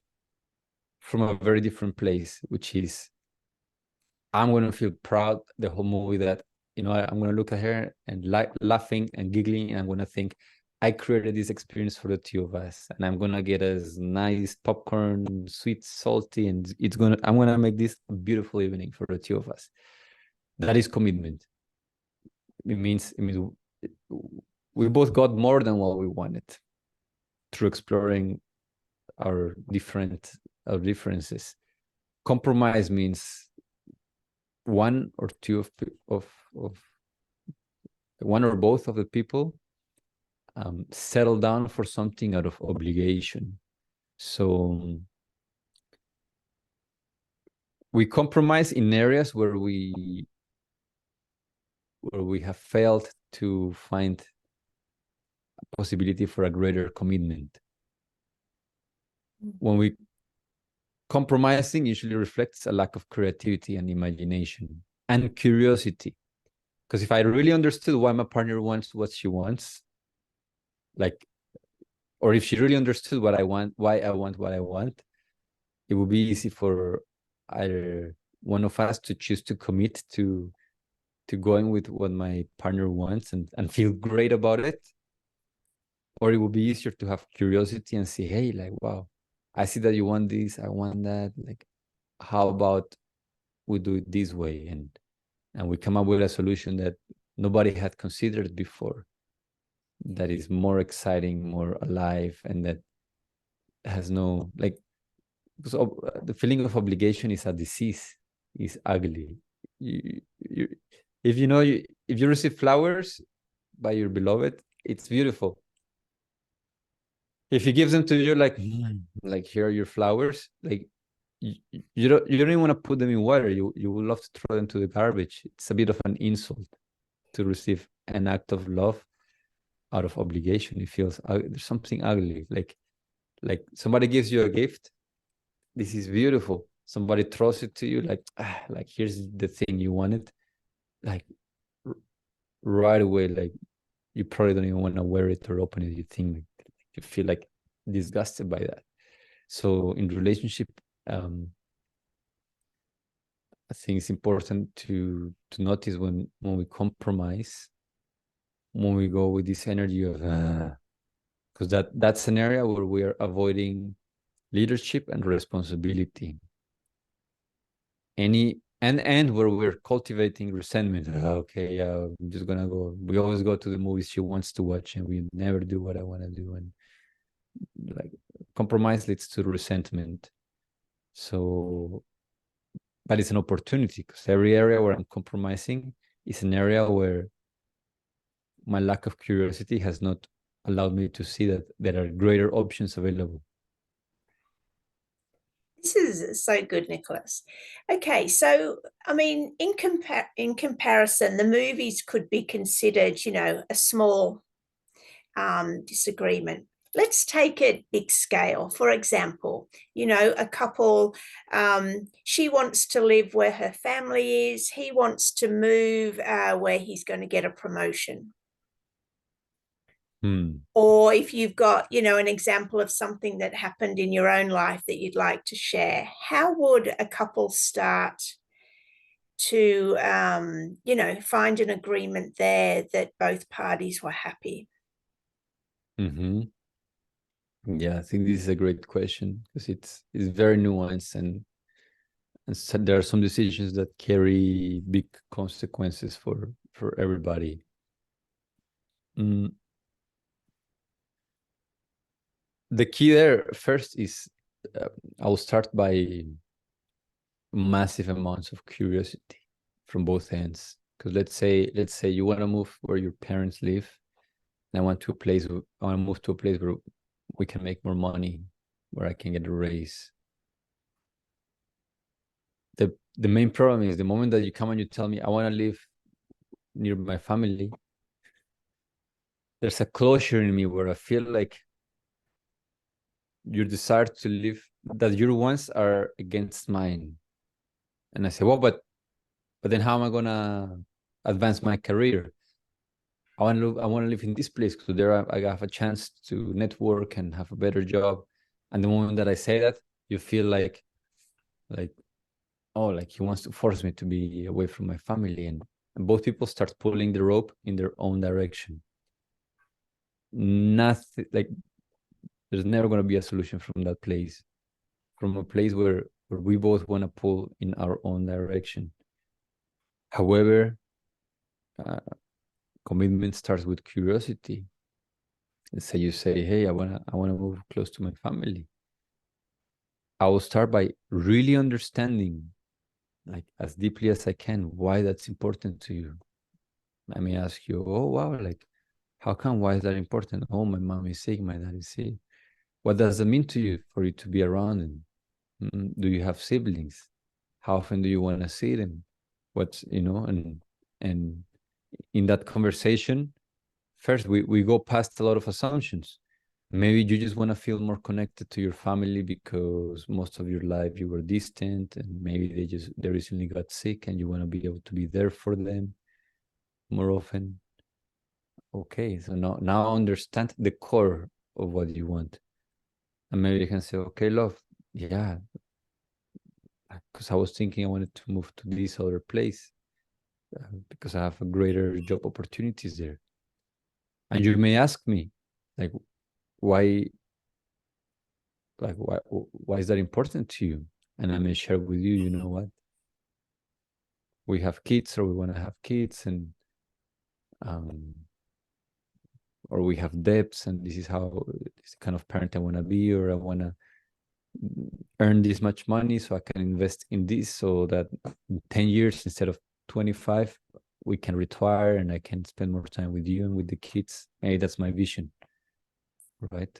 from a very different place, which is I'm going to feel proud the whole movie that, I'm going to look at her and laughing and giggling. And I'm going to think, I created this experience for the two of us. And I'm going to get us nice popcorn, sweet, salty. And I'm going to make this a beautiful evening for the two of us. That is commitment. It means we both got more than what we wanted through exploring our differences. Compromise means one or two of one or both of the people settle down for something out of obligation. So we compromise in areas where we have failed to find a possibility for a greater commitment. When we compromising usually reflects a lack of creativity and imagination and curiosity. Because if I really understood why my partner wants what she wants, like, or if she really understood what I want, why I want what I want, it would be easy for either one of us to choose to commit to going with what my partner wants and feel great about it. Or it would be easier to have curiosity and say, hey, like, wow, I see that you want this, I want that. Like, how about we do it this way? And we come up with a solution that nobody had considered before, that is more exciting, more alive, and that has no, like, so the feeling of obligation is a disease, is ugly. You, if you know, if you receive flowers by your beloved, it's beautiful. If he gives them to you, like here are your flowers, like you don't even want to put them in water. You would love to throw them to the garbage. It's a bit of an insult to receive an act of love out of obligation. It feels there's something ugly. Like somebody gives you a gift. This is beautiful. Somebody throws it to you, like here's the thing you wanted. Like right away, like you probably don't even want to wear it or open it. You think you feel like disgusted by that. So in relationship, I think it's important to notice when we compromise, when we go with this energy of because that's an area where we are avoiding leadership and responsibility. And where we're cultivating resentment. Okay, I'm just gonna go. We always go to the movies she wants to watch, and we never do what I want to do. And like compromise leads to resentment. So, but it's an opportunity because every area where I'm compromising is an area where my lack of curiosity has not allowed me to see that there are greater options available. This is so good, Nicholas. Okay, so I mean, in comparison, the movies could be considered, a small disagreement. Let's take it big scale. For example, a couple, she wants to live where her family is. He wants to move where he's going to get a promotion. Or if you've got, an example of something that happened in your own life that you'd like to share, how would a couple start to, find an agreement there that both parties were happy? Mm-hmm. Yeah, I think this is a great question because it's very nuanced and so there are some decisions that carry big consequences for everybody. The key there first is I'll start by massive amounts of curiosity from both ends. Because let's say you want to move where your parents live, and I want to move to a place where we can make more money, where I can get a raise. The main problem is the moment that you come and you tell me I want to live near my family, there's a closure in me where I feel like your desire to live, that your wants are against mine. And I say, well, but then how am I gonna advance my career? I want to live in this place because there I have a chance to network and have a better job. And the moment that I say that, you feel like oh, like he wants to force me to be away from my family, and both people start pulling the rope in their own direction. Nothing, like there's never going to be a solution from that place, from a place where we both want to pull in our own direction. However, commitment starts with curiosity. Let's say you say, hey, I wanna move close to my family. I will start by really understanding, like as deeply as I can, why that's important to you. I may ask you, oh wow, like how come? Why is that important? Oh, my mom is sick, my dad is sick. What does it mean to you for you to be around? And do you have siblings? how often do you want to see them? What's, and in that conversation, first we go past a lot of assumptions. Maybe you just want to feel more connected to your family because most of your life you were distant, and maybe they recently got sick and you want to be able to be there for them more often. Okay, so now understand the core of what you want. And maybe you can say, okay, love, yeah, because I was thinking I wanted to move to this other place because I have a greater job opportunities there. And you may ask me, like, why, why is that important to you? And I may share with you, you know what? We have kids, or we want to have kids, and um, or we have debts, and this is this kind of parent I want to be, or I want to earn this much money so I can invest in this, so that in 10 years instead of 25 we can retire and I can spend more time with you and with the kids. Maybe that's my vision, right?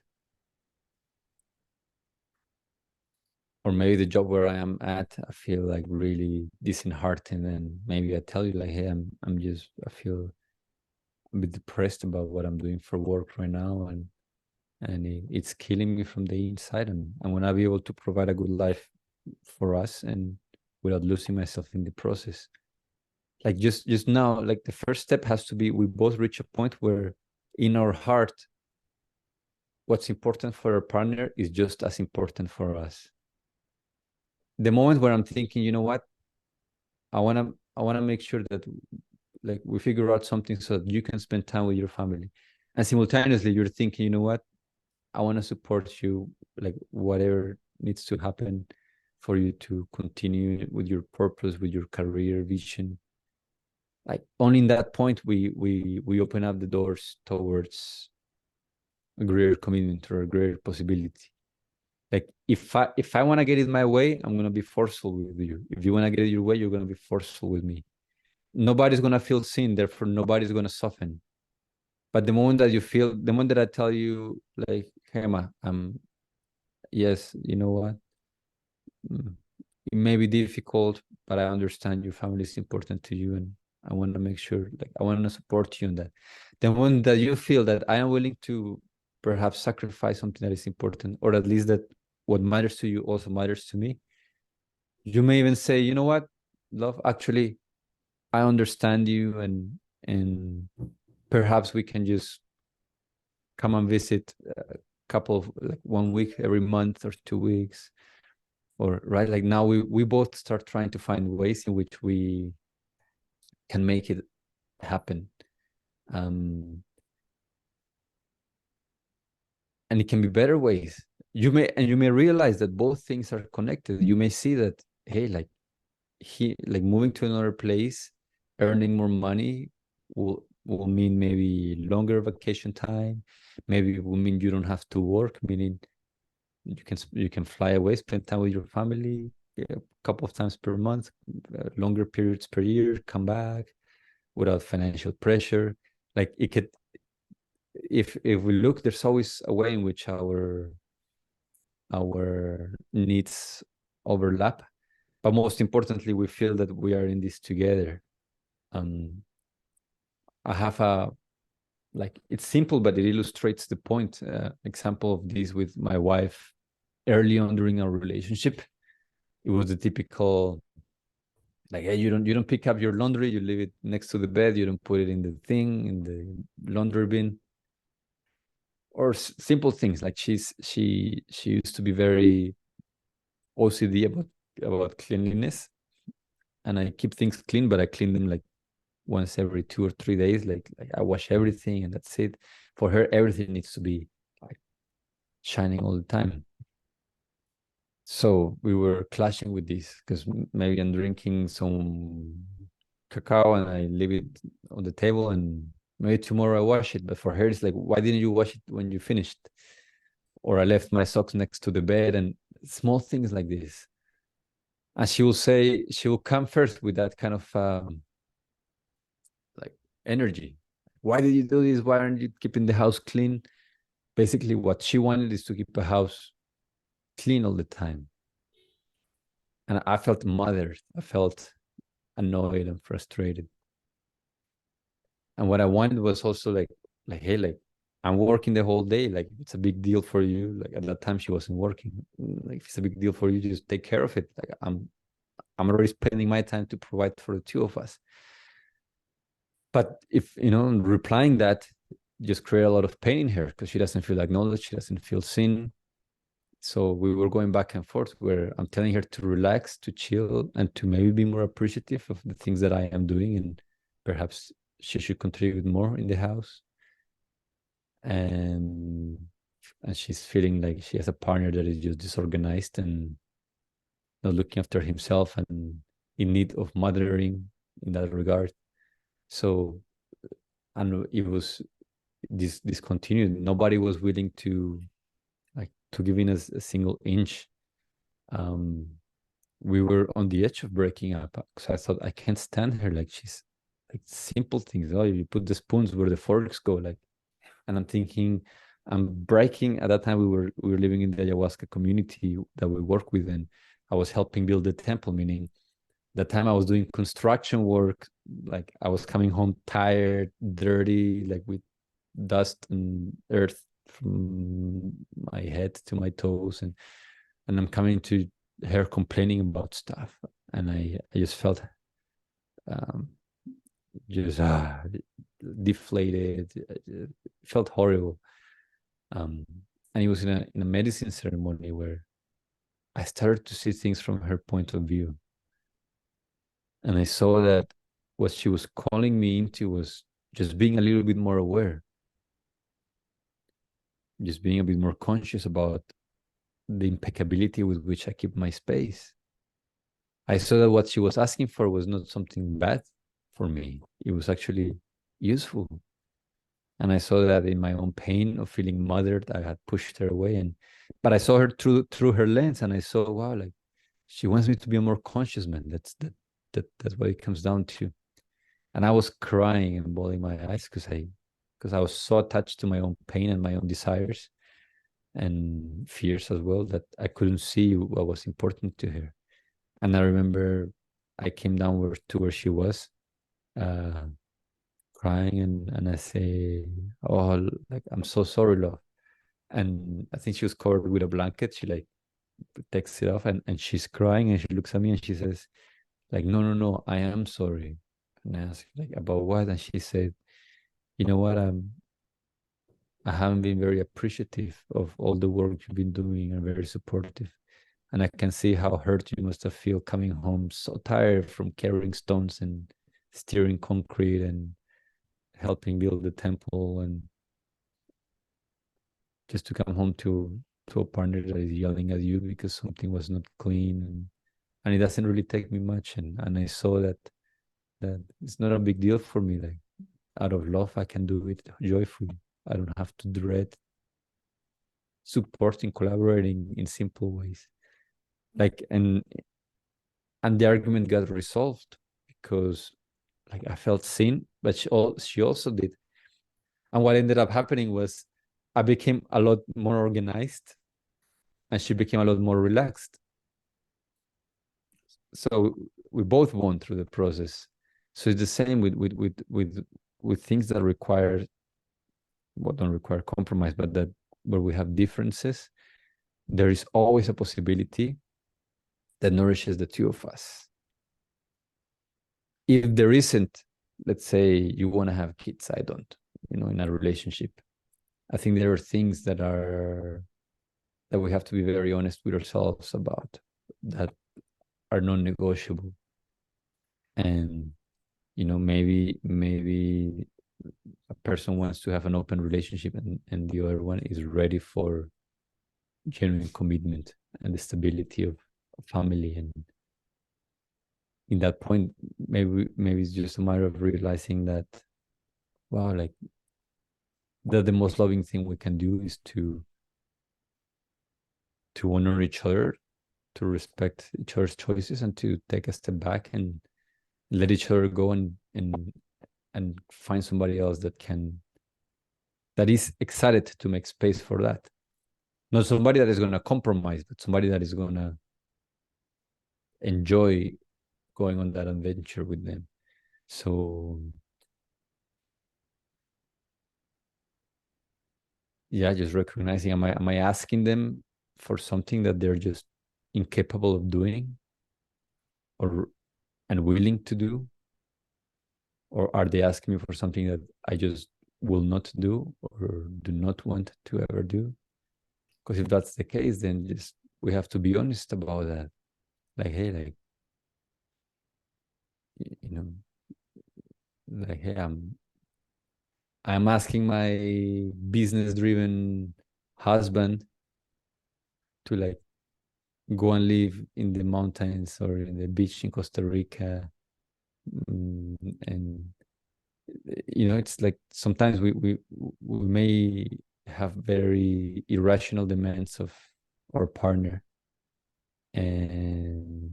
Or maybe the job where I am at, I feel like really disheartened, and maybe I tell you like, hey, I feel a bit depressed about what I'm doing for work right now, and it's killing me from the inside, and I want to be able to provide a good life for us and without losing myself in the process. Like just now, like the first step has to be we both reach a point where in our heart what's important for our partner is just as important for us. The moment where I'm thinking, you know what, I want to make sure that like we figure out something so that you can spend time with your family, and simultaneously you're thinking, you know what, I want to support you, like whatever needs to happen for you to continue with your purpose, with your career vision. Like only in that point we open up the doors towards a greater commitment or a greater possibility. Like if I want to get it my way, I'm gonna be forceful with you. If you want to get it your way, you're gonna be forceful with me. Nobody's gonna feel seen, therefore nobody's gonna soften. But the moment that I tell you, like, hey, Ma, yes, you know what? It may be difficult, but I understand your family is important to you, and I want to make sure, like, I want to support you in that. The moment that you feel that I am willing to perhaps sacrifice something that is important, or at least that what matters to you also matters to me, you may even say, you know what, love, actually, I understand you, and perhaps we can just come and visit a couple of like 1 week every month or 2 weeks, or right, like now we both start trying to find ways in which we can make it happen. And it can be better ways. You may realize that both things are connected. You may see that, hey, like moving to another place, earning more money will mean maybe longer vacation time. Maybe it will mean you don't have to work, meaning you can fly away, spend time with your family a couple of times per month, longer periods per year, come back without financial pressure. Like it could, if we look, there's always a way in which our needs overlap, but most importantly, we feel that we are in this together. I have a, like, it's simple, but it illustrates the point. Example of this with my wife early on during our relationship. It was the typical, like, hey, you don't pick up your laundry, you leave it next to the bed, you don't put it in the thing in the laundry bin, or simple things like she used to be very OCD about cleanliness, and I keep things clean, but I clean them like once every 2 or 3 days. Like I wash everything and that's it. For her, everything needs to be like shining all the time. So we were clashing with this because maybe I'm drinking some cacao and I leave it on the table, and maybe tomorrow I wash it. But for her, it's like, why didn't you wash it when you finished? Or I left my socks next to the bed, and small things like this. And she will come first with that kind of like energy. Why did you do this? Why aren't you keeping the house clean? Basically, what she wanted is to keep a house clean all the time. And I felt mothered. I felt annoyed and frustrated. And what I wanted was also like, hey, like I'm working the whole day. Like it's a big deal for you. Like at that time she wasn't working. Like if it's a big deal for you, just take care of it. Like I'm already spending my time to provide for the two of us. But if replying that just create a lot of pain in her because she doesn't feel acknowledged, she doesn't feel seen. So we were going back and forth where I'm telling her to relax, to chill, and to maybe be more appreciative of the things that I am doing, and perhaps she should contribute more in the house. And she's feeling like she has a partner that is just disorganized and not looking after himself and in need of mothering in that regard. So, and it was this continued. Nobody was willing to give in a single inch. We were on the edge of breaking up because I thought I can't stand her. Like she's like simple things. Oh, you put the spoons where the forks go. Like, and I'm thinking, I'm breaking. At that time, we were living in the ayahuasca community that we work with, and I was helping build the temple. Meaning, that time I was doing construction work. Like I was coming home tired, dirty, like with dust and earth from my head to my toes, and I'm coming to her complaining about stuff, and I just felt um, just deflated. It felt horrible. And it was in a medicine ceremony where I started to see things from her point of view, and I saw that what she was calling me into was just being a little bit more aware, just being a bit more conscious about the impeccability with which I keep my space. I saw that what she was asking for was not something bad for me. It was actually useful. And I saw that in my own pain of feeling mothered, I had pushed her away. But I saw her through her lens, and I saw, wow, like she wants me to be a more conscious man. That's what it comes down to. And I was crying and bawling my eyes because I was so attached to my own pain and my own desires and fears as well that I couldn't see what was important to her. And I remember I came down to where she was, uh, crying, and I say, "Oh, like I'm so sorry, love." And I think she was covered with a blanket. She like takes it off, and she's crying, and she looks at me and she says, "Like, no, no, no, I am sorry." And I asked, like, about what? And she said, "You know what? I haven't been very appreciative of all the work you've been doing and very supportive. And I can see how hurt you must have felt coming home so tired from carrying stones and steering concrete and helping build the temple, and just to come home to a partner that is yelling at you because something was not clean, and it doesn't really take me much, and I saw that it's not a big deal for me. Like out of love I can do it joyfully. I don't have to dread supporting, collaborating in simple ways. Like, and the argument got resolved because like I felt seen, but she also did. And what ended up happening was I became a lot more organized, and she became a lot more relaxed. So we both won through the process. So it's the same with things that require, well, don't require compromise, but that where we have differences, there is always a possibility that nourishes the two of us. If there isn't, let's say you want to have kids, I don't, in a relationship, I think there are things that we have to be very honest with ourselves about, that are non-negotiable. And maybe a person wants to have an open relationship, and the other one is ready for genuine commitment and the stability of a family. And in that point, maybe it's just a matter of realizing that, wow, like that the most loving thing we can do is to honor each other, to respect each other's choices, and to take a step back and let each other go, and find somebody else that is excited to make space for that. Not somebody that is going to compromise, but somebody that is going to enjoy going on that adventure with them. So yeah, just recognizing, am I asking them for something that they're just incapable of doing or unwilling to do? Or are they asking me for something that I just will not do or do not want to ever do? Because if that's the case, then just we have to be honest about that. Like, hey, like, you know, like, hey, I'm asking my business driven husband to like go and live in the mountains or in the beach in Costa Rica. And it's like sometimes we may have very irrational demands of our partner, and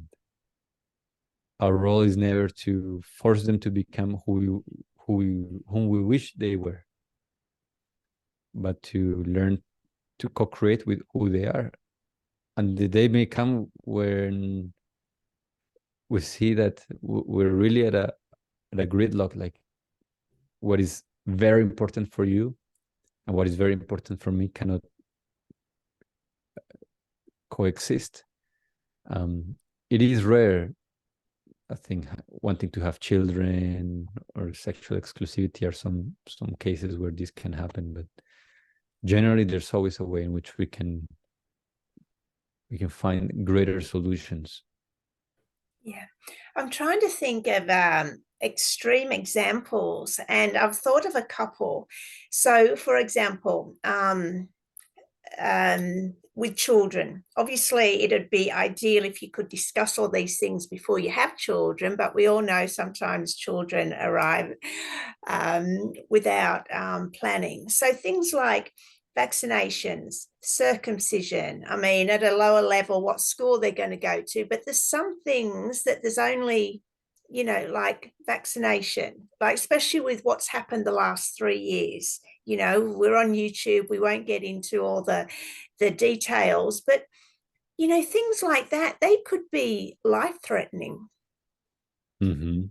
our role is never to force them to become whom we wish they were, but to learn to co-create with who they are. And the day may come when we see that we're really at a gridlock, like what is very important for you and what is very important for me cannot coexist. It is rare, I think, wanting to have children or sexual exclusivity are some cases where this can happen, but generally there's always a way in which we can find greater solutions. Yeah, I'm trying to think of extreme examples, and I've thought of a couple. So, for example, with children. Obviously, it'd be ideal if you could discuss all these things before you have children, but we all know sometimes children arrive without planning. So things like vaccinations, circumcision, I mean, at a lower level, what school they're going to go to, but there's some things that there's only like vaccination, like especially with what's happened the last 3 years. We're on YouTube, we won't get into all the details, but things like that, they could be life threatening. Mm-hmm.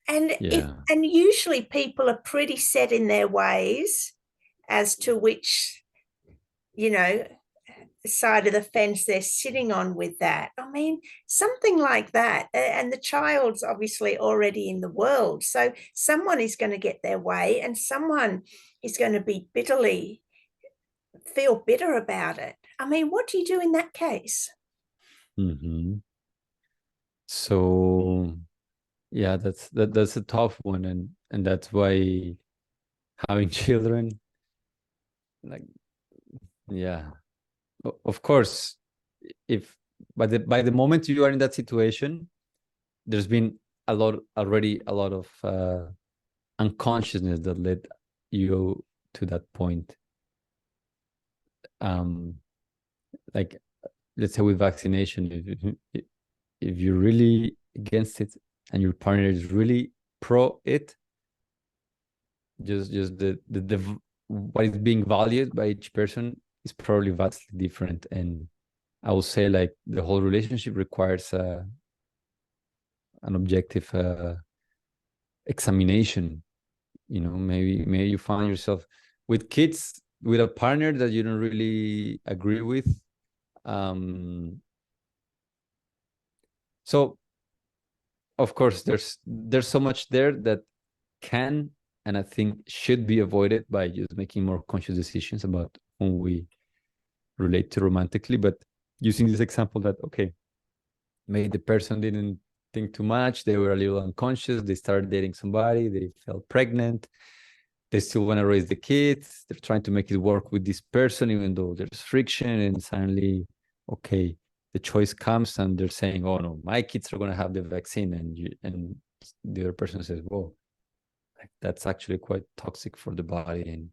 And Yeah. and usually people are pretty set in their ways as to which you know side of the fence they're sitting on with that. I mean, something like that. And the child's obviously already in the world. So someone is going to get their way and someone is going to be feel bitter about it. I mean, what do you do in that case? Mm-hmm. So yeah, that's a tough one, and that's why having children, like, yeah, of course, if by the moment you are in that situation, there's been a lot of unconsciousness that led you to that point. um like, let's say with vaccination, if you're really against it and your partner is really pro it, just the what is being valued by each person is probably vastly different. And I will say, like, the whole relationship requires an objective examination. Maybe you find yourself with kids with a partner that you don't really agree with. So of course there's so much there that can, and I think should be avoided by just making more conscious decisions about whom we relate to romantically. But using this example that, okay, maybe the person didn't think too much, they were a little unconscious, they started dating somebody, they felt pregnant, they still want to raise the kids, they're trying to make it work with this person even though there's friction, and suddenly, okay, the choice comes and they're saying, oh no, my kids are going to have the vaccine, and the other person says, whoa, like, that's actually quite toxic for the body. And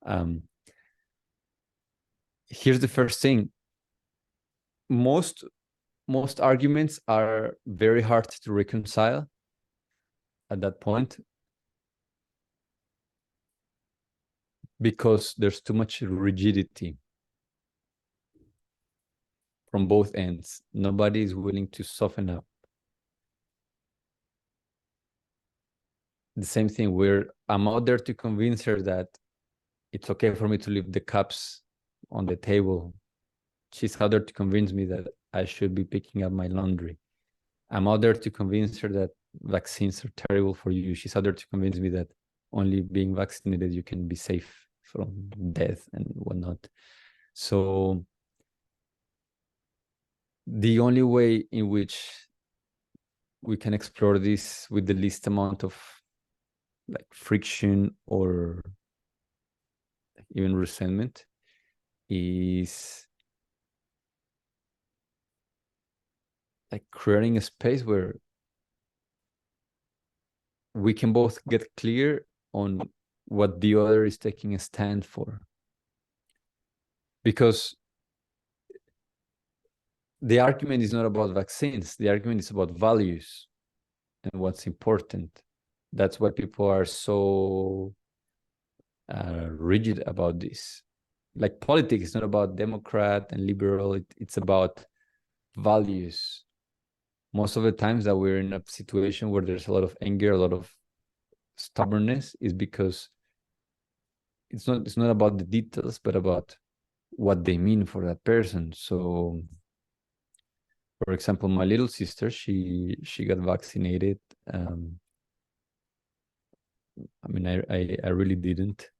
um, here's the first thing: most arguments are very hard to reconcile at that point because there's too much rigidity. from both ends. Nobody is willing to soften up. The same thing where I'm out there to convince her that it's okay for me to leave the cups on the table. She's out there to convince me that I should be picking up my laundry. I'm out there to convince her that vaccines are terrible for you. She's out there to convince me that only being vaccinated you can be safe from death and whatnot. So the only way in which we can explore this with the least amount of like friction or even resentment is like creating a space where we can both get clear on what the other is taking a stand for. Because the argument is not about vaccines, the argument is about values and what's important. That's why people are so rigid about this. Like politics is not about Democrat and liberal, it's about values. Most of the times that we're in a situation where there's a lot of anger, a lot of stubbornness, is because it's not about the details, but about what they mean for that person. So, for example, my little sister, she got vaccinated. I mean, I really didn't.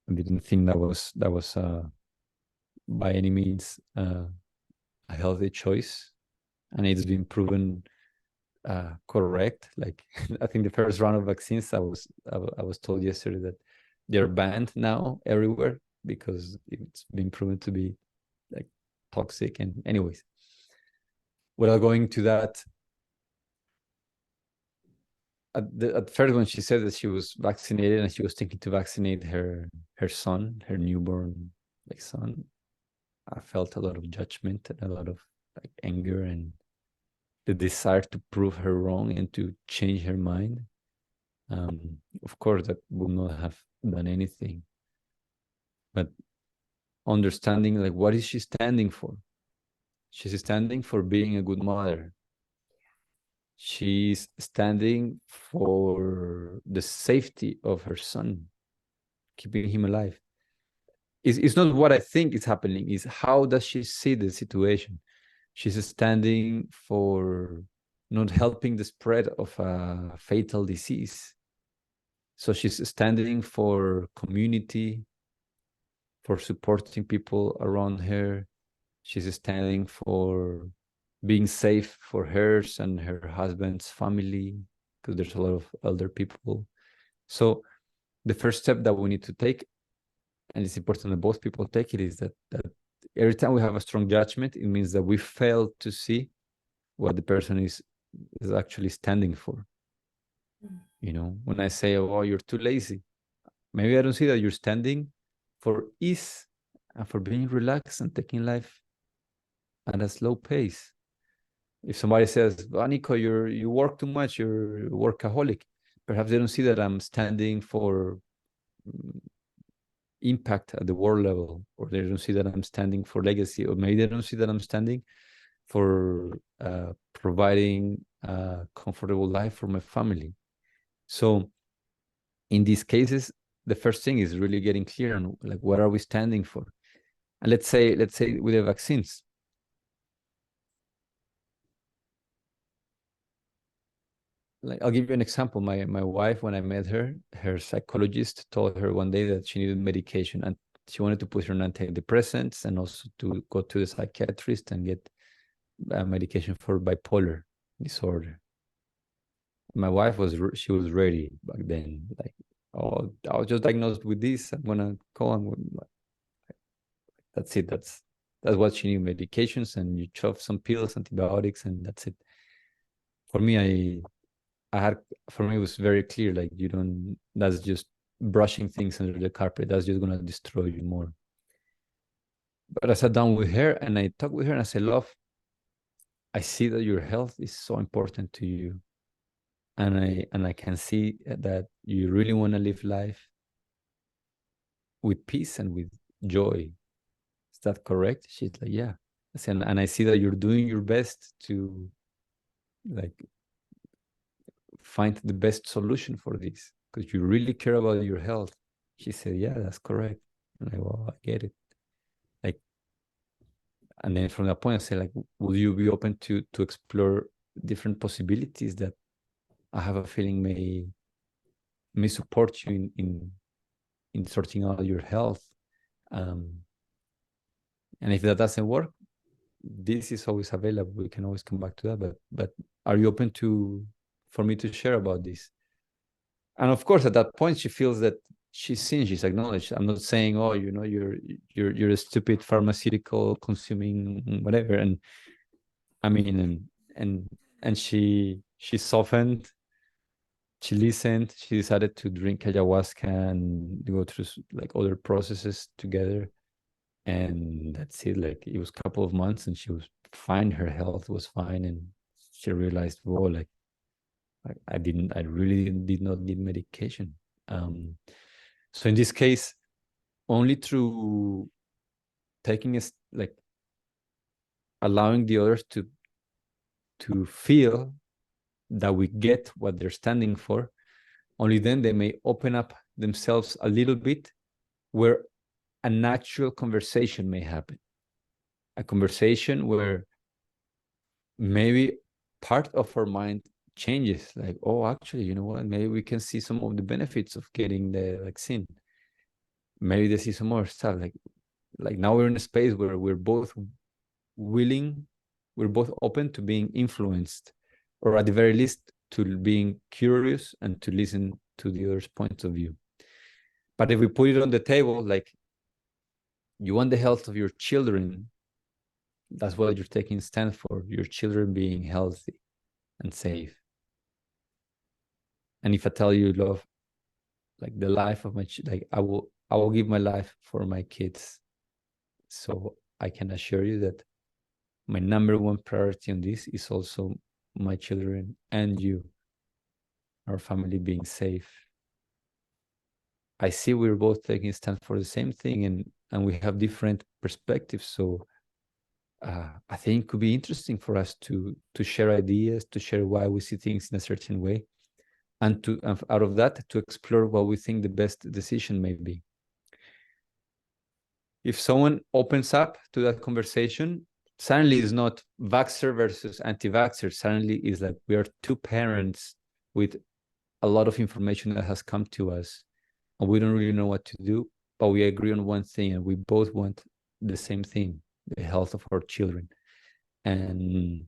I didn't think that was by any means a healthy choice, and it's been proven correct. Like I think the first round of vaccines, I was told yesterday that they're banned now everywhere because it's been proven to be like toxic. And anyways, without going to that, at first when she said that she was vaccinated and she was thinking to vaccinate her son, her newborn like son, I felt a lot of judgment and a lot of like anger and the desire to prove her wrong and to change her mind. Of course, that would not have done anything. But understanding like what is she standing for? She's standing for being a good mother. She's standing for the safety of her son, keeping him alive. It's not what I think is happening, it's how does she see the situation. She's standing for not helping the spread of a fatal disease. So she's standing for community, for supporting people around her. She's standing for being safe for hers and her husband's family, because there's a lot of elder people. So the first step that we need to take, and it's important that both people take it, is that every time we have a strong judgment, it means that we fail to see what the person is actually standing for. You know, when I say, oh, you're too lazy, maybe I don't see that you're standing for ease and for being relaxed and taking life at a slow pace. If somebody says, oh, Nico, you work too much, you're a workaholic, perhaps they don't see that I'm standing for impact at the world level, or they don't see that I'm standing for legacy, or maybe they don't see that I'm standing for providing a comfortable life for my family. So in these cases, the first thing is really getting clear on like what are we standing for. And let's say with the vaccines, like I'll give you an example. My wife, when I met her, her psychologist told her one day that she needed medication and she wanted to put her on antidepressants and also to go to the psychiatrist and get medication for bipolar disorder. My wife was ready back then. Like, oh, I was just diagnosed with this. I'm gonna call him. That's it. That's what she needed: medications, and you shove some pills, antibiotics, and that's it. For me, for me it was very clear. Like you don't. That's just brushing things under the carpet. That's just gonna destroy you more. But I sat down with her and I talked with her and I said, "Love, I see that your health is so important to you. And I can see that you really want to live life with peace and with joy. Is that correct? She's like, yeah. I said, and I see that you're doing your best to like find the best solution for this because you really care about your health. She said, yeah, that's correct. And I, well, I get it. Like, and then from that point, I said, like, will you be open to explore different possibilities that I have a feeling may support you in sorting out your health? And if that doesn't work, this is always available. We can always come back to that. But are you open for me to share about this? And of course, at that point, she feels that she's seen, she's acknowledged. I'm not saying, oh, you know, you're a stupid pharmaceutical consuming whatever. And I mean, and she softened. She listened. She decided to drink ayahuasca and go through like other processes together. And that's it. Like it was a couple of months, and she was fine. Her health was fine, and she realized, whoa, like I really did not need medication. So in this case, only through taking a, like allowing the others to feel that we get what they're standing for, only then they may open up themselves a little bit where a natural conversation may happen. A conversation where maybe part of our mind changes, like, oh, actually, you know what, maybe we can see some of the benefits of getting the vaccine. Maybe they see some more stuff, like now we're in a space where we're both willing, we're both open to being influenced, or at the very least to being curious and to listen to the other's point of view. But if we put it on the table, like, you want the health of your children, that's what you're taking stand for, your children being healthy and safe. And if I tell you, love, like the life of my like I will give my life for my kids. So I can assure you that my number one priority on this is also my children and you, our family, being safe. I see we're both taking a stand for the same thing, and we have different perspectives. So I think it could be interesting for us to share ideas, to share why we see things in a certain way, and to out of that to explore what we think the best decision may be. If someone opens up to that conversation, suddenly it's not vaxxer versus anti-vaxxer. Suddenly it's like we are two parents with a lot of information that has come to us, and we don't really know what to do, but we agree on one thing, and we both want the same thing, the health of our children. And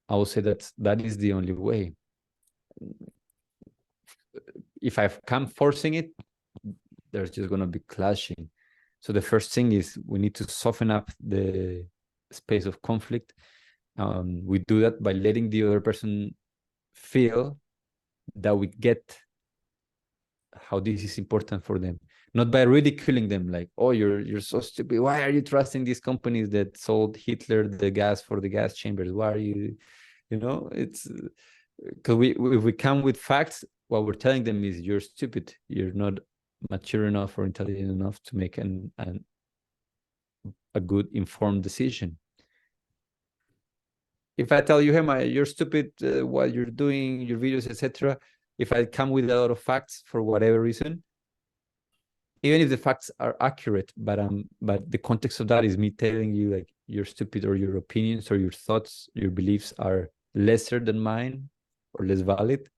I would say that is the only way. If I come forcing it, there's just going to be clashing. So the first thing is we need to soften up the space of conflict. We do that by letting the other person feel that we get how this is important for them, not by ridiculing them, like, oh, you're so stupid. Why are you trusting these companies that sold Hitler the gas for the gas chambers? Why are you, it's because if we come with facts, what we're telling them is you're stupid. You're not mature enough or intelligent enough to make a good informed decision. If I tell you, hey, you're stupid, what you're doing, your videos, etc., if I come with a lot of facts for whatever reason, even if the facts are accurate, but the context of that is me telling you like you're stupid, or your opinions or your thoughts, your beliefs are lesser than mine or less valid.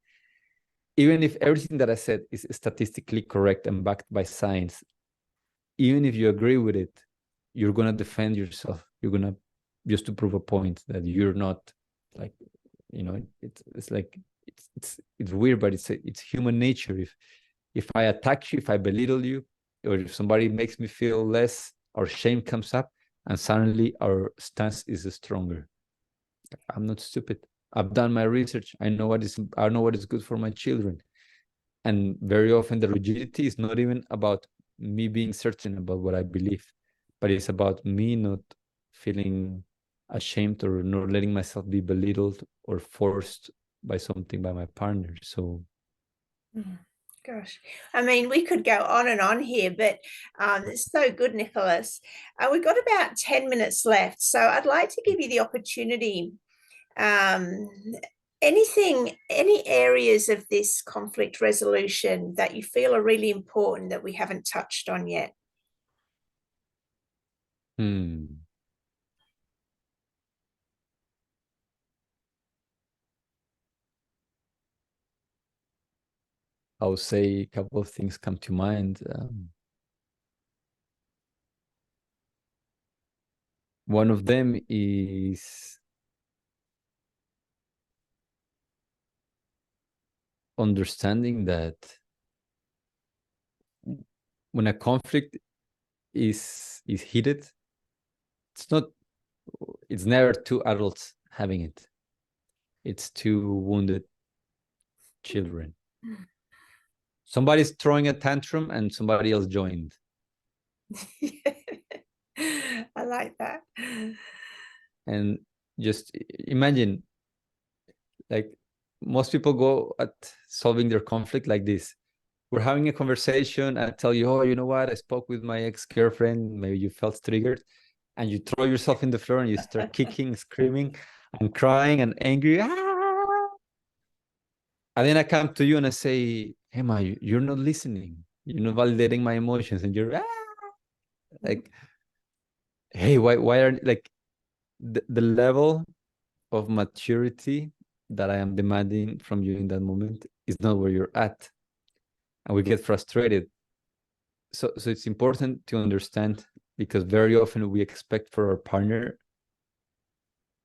Even if everything that I said is statistically correct and backed by science, even if you agree with it, you're gonna defend yourself. You're gonna just to prove a point that you're not like, it's like it's weird, but it's human nature. If I attack you, if I belittle you, or if somebody makes me feel less, our shame comes up, and suddenly our stance is stronger. I'm not stupid. I've done my research. I know what is good for my children. And very often the rigidity is not even about me being certain about what I believe, but it's about me not feeling ashamed or not letting myself be belittled or forced by something by my partner. So Gosh, I mean, we could go on and on here, but it's so good, Nicholas. We've got about 10 minutes left, so I'd like to give you the opportunity. Um, any areas of this conflict resolution that you feel are really important that we haven't touched on yet? Hmm. I would say a couple of things come to mind. One of them is understanding that when a conflict is heated, it's never two adults having it. It's two wounded children. Somebody's throwing a tantrum and somebody else joined. I like that. And just imagine, like, most people go at solving their conflict like this. We're having a conversation. I tell you, oh, you know what? I spoke with my ex-girlfriend. Maybe you felt triggered. And you throw yourself in the floor and you start kicking, screaming, and crying and angry. Ah! And then I come to you and I say, Emma, you're not listening. You're not validating my emotions. And you're like, hey, why are like the level of maturity that I am demanding from you in that moment is not where you're at. And we get frustrated. So it's important to understand, because very often we expect for our partner,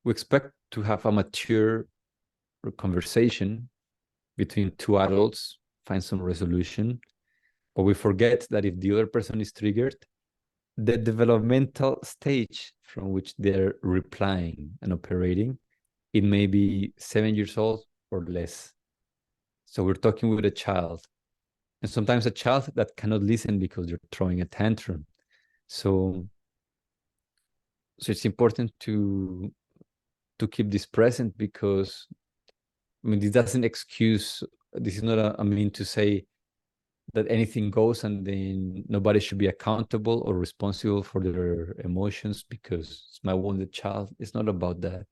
we expect to have a mature conversation between two adults, find some resolution, but we forget that if the other person is triggered, the developmental stage from which they're replying and operating, it may be 7 years old or less. So we're talking with a child, and sometimes a child that cannot listen because they're throwing a tantrum. So it's important to keep this present, because I mean, this doesn't excuse. This is not a mean to say that anything goes and then nobody should be accountable or responsible for their emotions because it's my wounded child. It's not about that,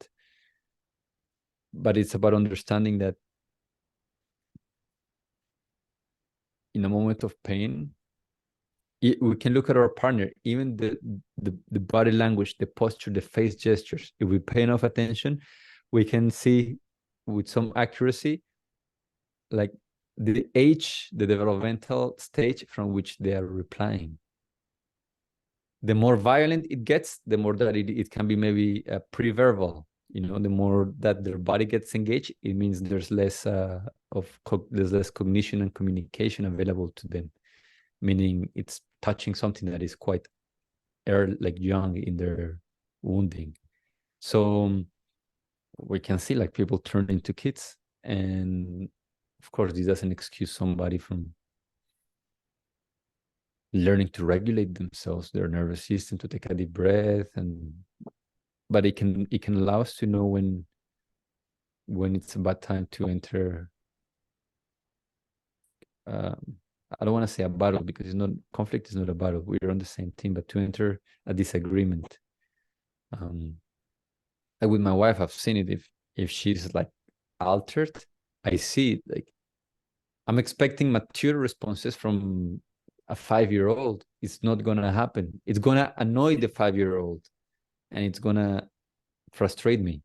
but it's about understanding that in a moment of pain, we can look at our partner, even the body language, the posture, the face gestures. If we pay enough attention, we can see with some accuracy, like the age, the developmental stage from which they are replying. The more violent it gets, the more that it can be maybe pre-verbal. You know, the more that their body gets engaged, it means there's less there's less cognition and communication available to them, meaning it's touching something that is quite early, like young in their wounding. So we can see like people turn into kids, and of course this doesn't excuse somebody from learning to regulate themselves, their nervous system, to take a deep breath, and but it can allow us to know when it's about time to enter. I don't want to say a battle, because it's not, conflict is not a battle. We're on the same team, but to enter a disagreement. Like with my wife, I've seen it. If she's like altered, I see it. Like, I'm expecting mature responses from a 5-year-old. It's not gonna happen. It's gonna annoy the 5-year-old, and it's gonna frustrate me.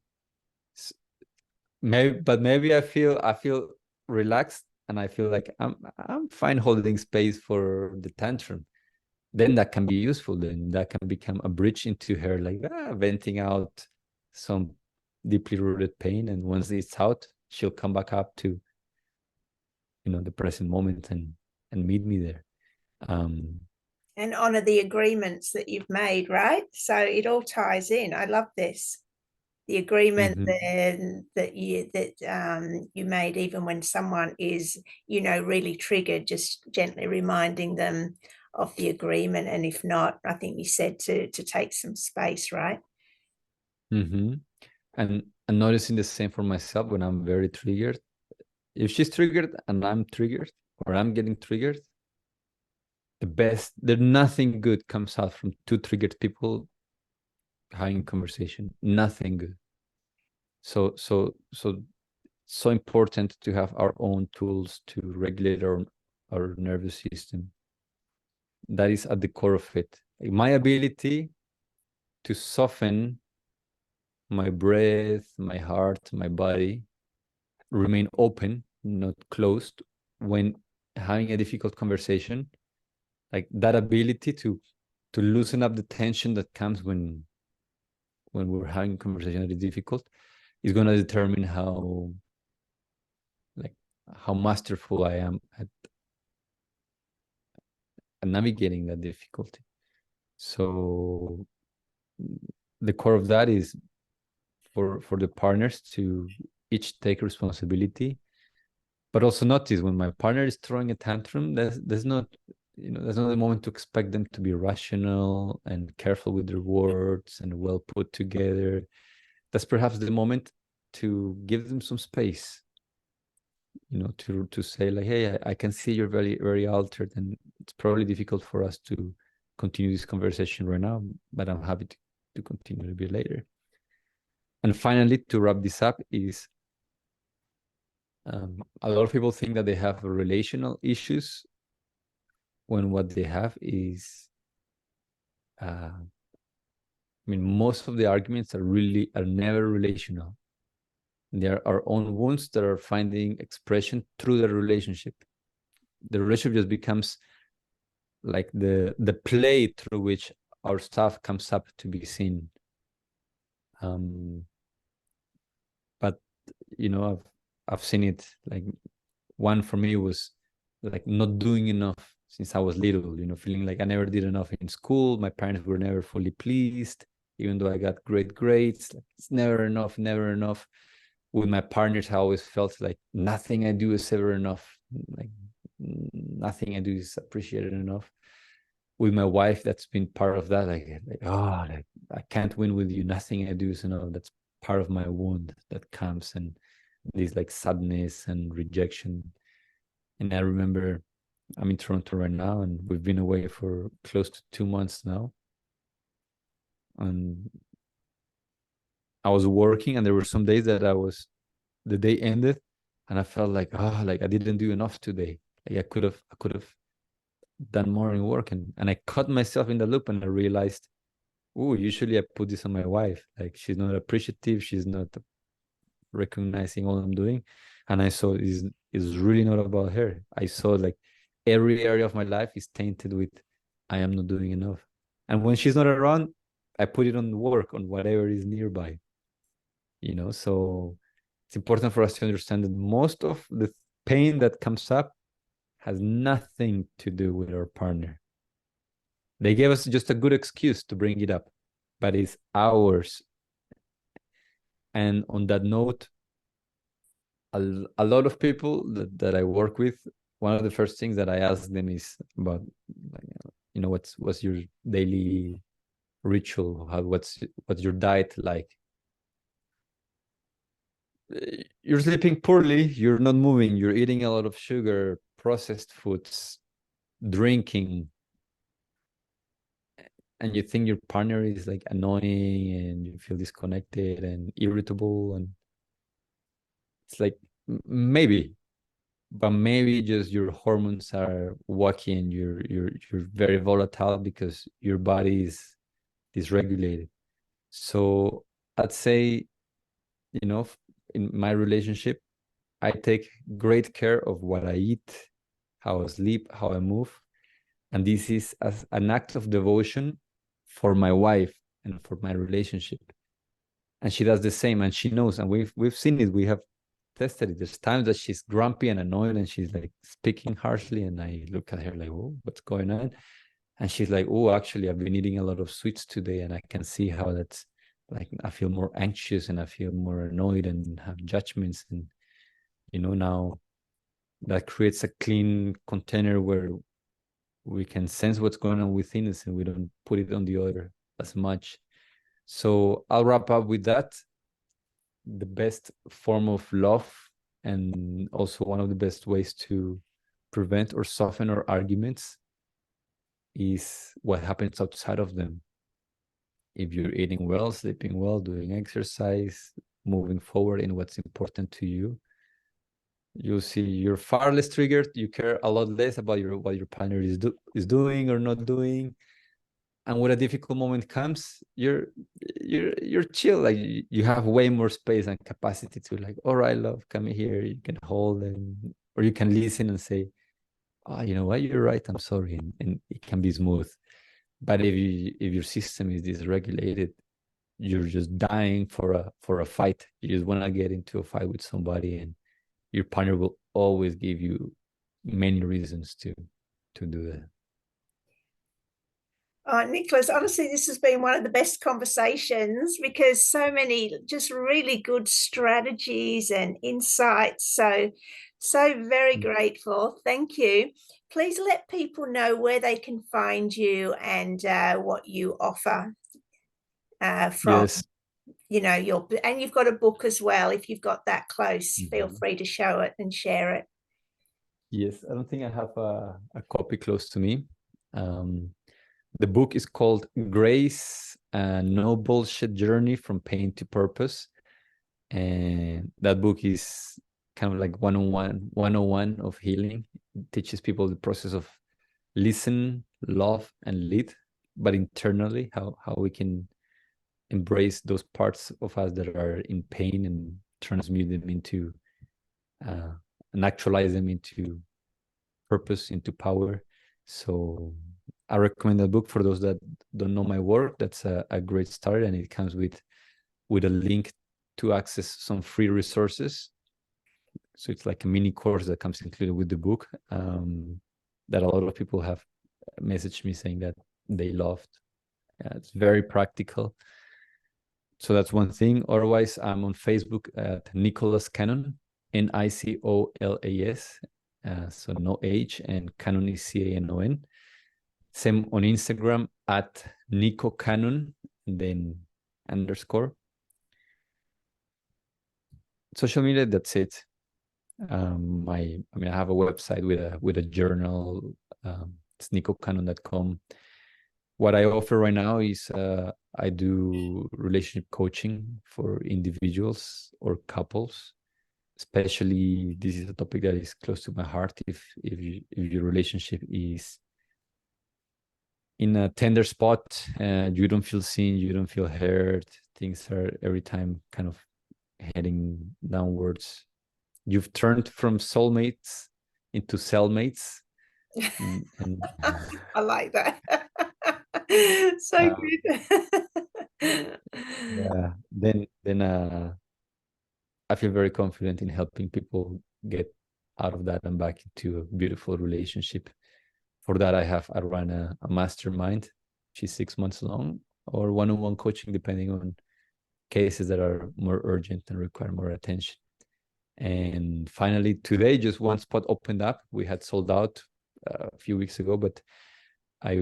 Maybe I feel relaxed, and I feel like I'm fine holding space for the tantrum. Then that can be useful. Then that can become a bridge into her, like venting out some deeply rooted pain. And once it's out, she'll come back up to the present moment and meet me there. And honor the agreements that you've made, right? So it all ties in. I love this. The agreement Mm-hmm. that you made, even when someone is, really triggered, just gently reminding them of the agreement. And if not, I think you said to take some space, right? Mm-hmm. And noticing the same for myself when I'm very triggered. If she's triggered and I'm triggered, or I'm getting triggered, nothing good comes out from two triggered people having a conversation. Nothing good. So important to have our own tools to regulate our nervous system. That is at the core of it. My ability to soften my breath, my heart, my body, remain open, not closed, when having a difficult conversation, like that ability to loosen up the tension that comes when we're having a conversation that is difficult, is going to determine how masterful I am at navigating that difficulty. So the core of that is for the partners to each take responsibility, but also notice when my partner is throwing a tantrum, there's not the moment to expect them to be rational and careful with their words and well put together. That's perhaps the moment to give them some space, to say like, hey, I can see you're very, very altered, and it's probably difficult for us to continue this conversation right now, but I'm happy to continue a bit later. And finally, to wrap this up, is a lot of people think that they have relational issues when what they have is, most of the arguments are never relational. They are our own wounds that are finding expression through the relationship. The relationship just becomes like the play through which our stuff comes up to be seen. But I've seen it. Like, one for me was like not doing enough since I was little, feeling like I never did enough in school. My parents were never fully pleased, even though I got great grades. Like, it's never enough, never enough. With my partners, I always felt like nothing I do is ever enough. Like, nothing I do is appreciated enough. With my wife, that's been part of that. Like I can't win with you. Nothing I do is enough. That's part of my wound that comes, and this like sadness and rejection. And I remember I'm in Toronto right now, and we've been away for close to 2 months now. And I was working, and there were some days that the day ended, and I felt like, like I didn't do enough today. Like I could have done more in work, and I caught myself in the loop, and I realized, usually I put this on my wife. Like, she's not appreciative, she's not recognizing all I'm doing. And I saw it's really not about her. I saw like every area of my life is tainted with I am not doing enough. And when she's not around, I put it on work, on whatever is nearby. So it's important for us to understand that most of the pain that comes up has nothing to do with our partner. They gave us just a good excuse to bring it up, but it's ours. And on that note, a lot of people that I work with, one of the first things that I ask them is about, what's your daily ritual? What's your diet like? You're sleeping poorly, you're not moving, you're eating a lot of sugar, processed foods, drinking, and you think your partner is like annoying, and you feel disconnected and irritable, and it's like maybe just your hormones are wacky, and you're very volatile because your body is dysregulated. So I'd say, in my relationship, I take great care of what I eat, how I sleep, how I move. And this is as an act of devotion for my wife and for my relationship. And she does the same, and she knows, and we've seen it. We have tested it. There's times that she's grumpy and annoyed, and she's like speaking harshly, and I look at her like, "Oh, what's going on?" And she's like, "Oh, actually, I've been eating a lot of sweets today, and I can see how that's like I feel more anxious, and I feel more annoyed, and have judgments, and now that creates a clean container where we can sense what's going on within us, and we don't put it on the other as much." So I'll wrap up with that. The best form of love, and also one of the best ways to prevent or soften our arguments is what happens outside of them. If you're eating well, sleeping well, doing exercise, moving forward in what's important to you, you'll see you're far less triggered. You care a lot less about what your partner is doing or not doing. And when a difficult moment comes, you're chill. Like you have way more space and capacity to like, all right, love, come here. You can hold them, or you can listen and say, oh, you know what, you're right. I'm sorry, and it can be smooth. But if your system is dysregulated, you're just dying for a fight. You just want to get into a fight with somebody, and your partner will always give you many reasons to do that. Nicolas, honestly, this has been one of the best conversations because so many just really good strategies and insights. So very grateful. Thank you. Please let people know where they can find you and what you offer from, Yes. and you've got a book as well. If you've got that close, feel free to show it and share it. Yes, I don't think I have a copy close to me. The book is called Grace, No Bullshit Journey from Pain to Purpose. And that book is kind of like 101 of healing. It teaches people the process of listen, love, and lead, but internally, how we can embrace those parts of us that are in pain and transmute them into, and actualize them into purpose, into power. So I recommend that book for those that don't know my work. That's a great start, and it comes with a link to access some free resources. So it's like a mini course that comes included with the book, that a lot of people have messaged me saying that they loved. It's very practical. So that's one thing. Otherwise, I'm on Facebook at Nicolas Canon, Nicolas. So no H, and Canon is Canon. Same on Instagram at Nico Canon, and then underscore. Social media, that's it. I have a website with a journal. It's nicocanon.com. What I offer right now is I do relationship coaching for individuals or couples. Especially, this is a topic that is close to my heart. If your relationship is in a tender spot, and you don't feel seen, you don't feel heard, things are every time kind of heading downwards. You've turned from soulmates into cellmates. And I like that. So good. yeah, then I feel very confident in helping people get out of that and back into a beautiful relationship. For that, I run a mastermind. She's 6 months long, or one-on-one coaching, depending on cases that are more urgent and require more attention. And finally, today, just one spot opened up. We had sold out a few weeks ago, but I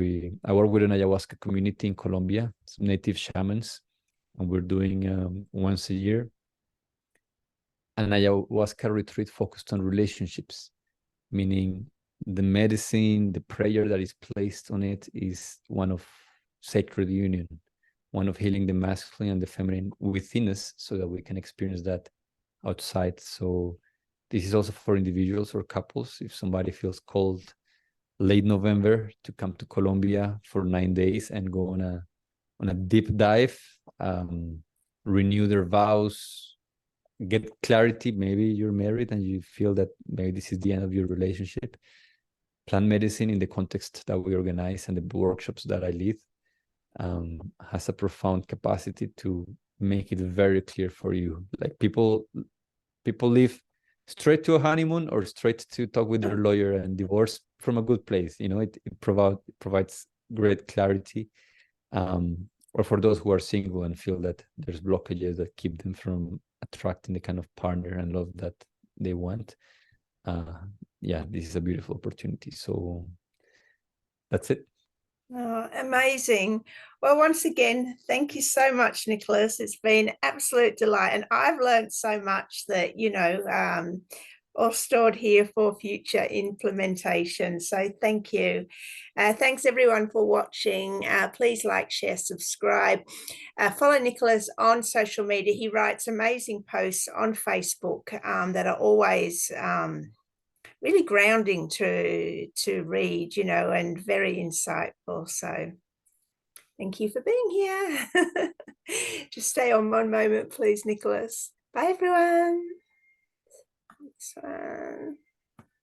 work with an ayahuasca community in Colombia, some native shamans, and we're doing once a year an ayahuasca retreat focused on relationships, meaning the medicine, the prayer that is placed on it is one of sacred union, one of healing the masculine and the feminine within us so that we can experience that outside. So this is also for individuals or couples. If somebody feels called late November to come to Colombia for 9 days and go on a deep dive, renew their vows, get clarity. Maybe you're married and you feel that maybe this is the end of your relationship. Plant medicine, in the context that we organize and the workshops that I lead, has a profound capacity to make it very clear for you. Like people live straight to a honeymoon or straight to talk with their lawyer and divorce from a good place. It provides great clarity. Or for those who are single and feel that there's blockages that keep them from attracting the kind of partner and love that they want. This is a beautiful opportunity. So that's it. Oh, amazing. Well, once again, thank you so much, Nicolas. It's been absolute delight. And I've learned so much that, all stored here for future implementation. So thank you. Thanks everyone for watching. Please like, share, subscribe. Follow Nicolas on social media. He writes amazing posts on Facebook that are always really grounding to read, you know, and very insightful. So thank you for being here. Just stay on one moment, please, Nicolas. Bye, everyone. This one.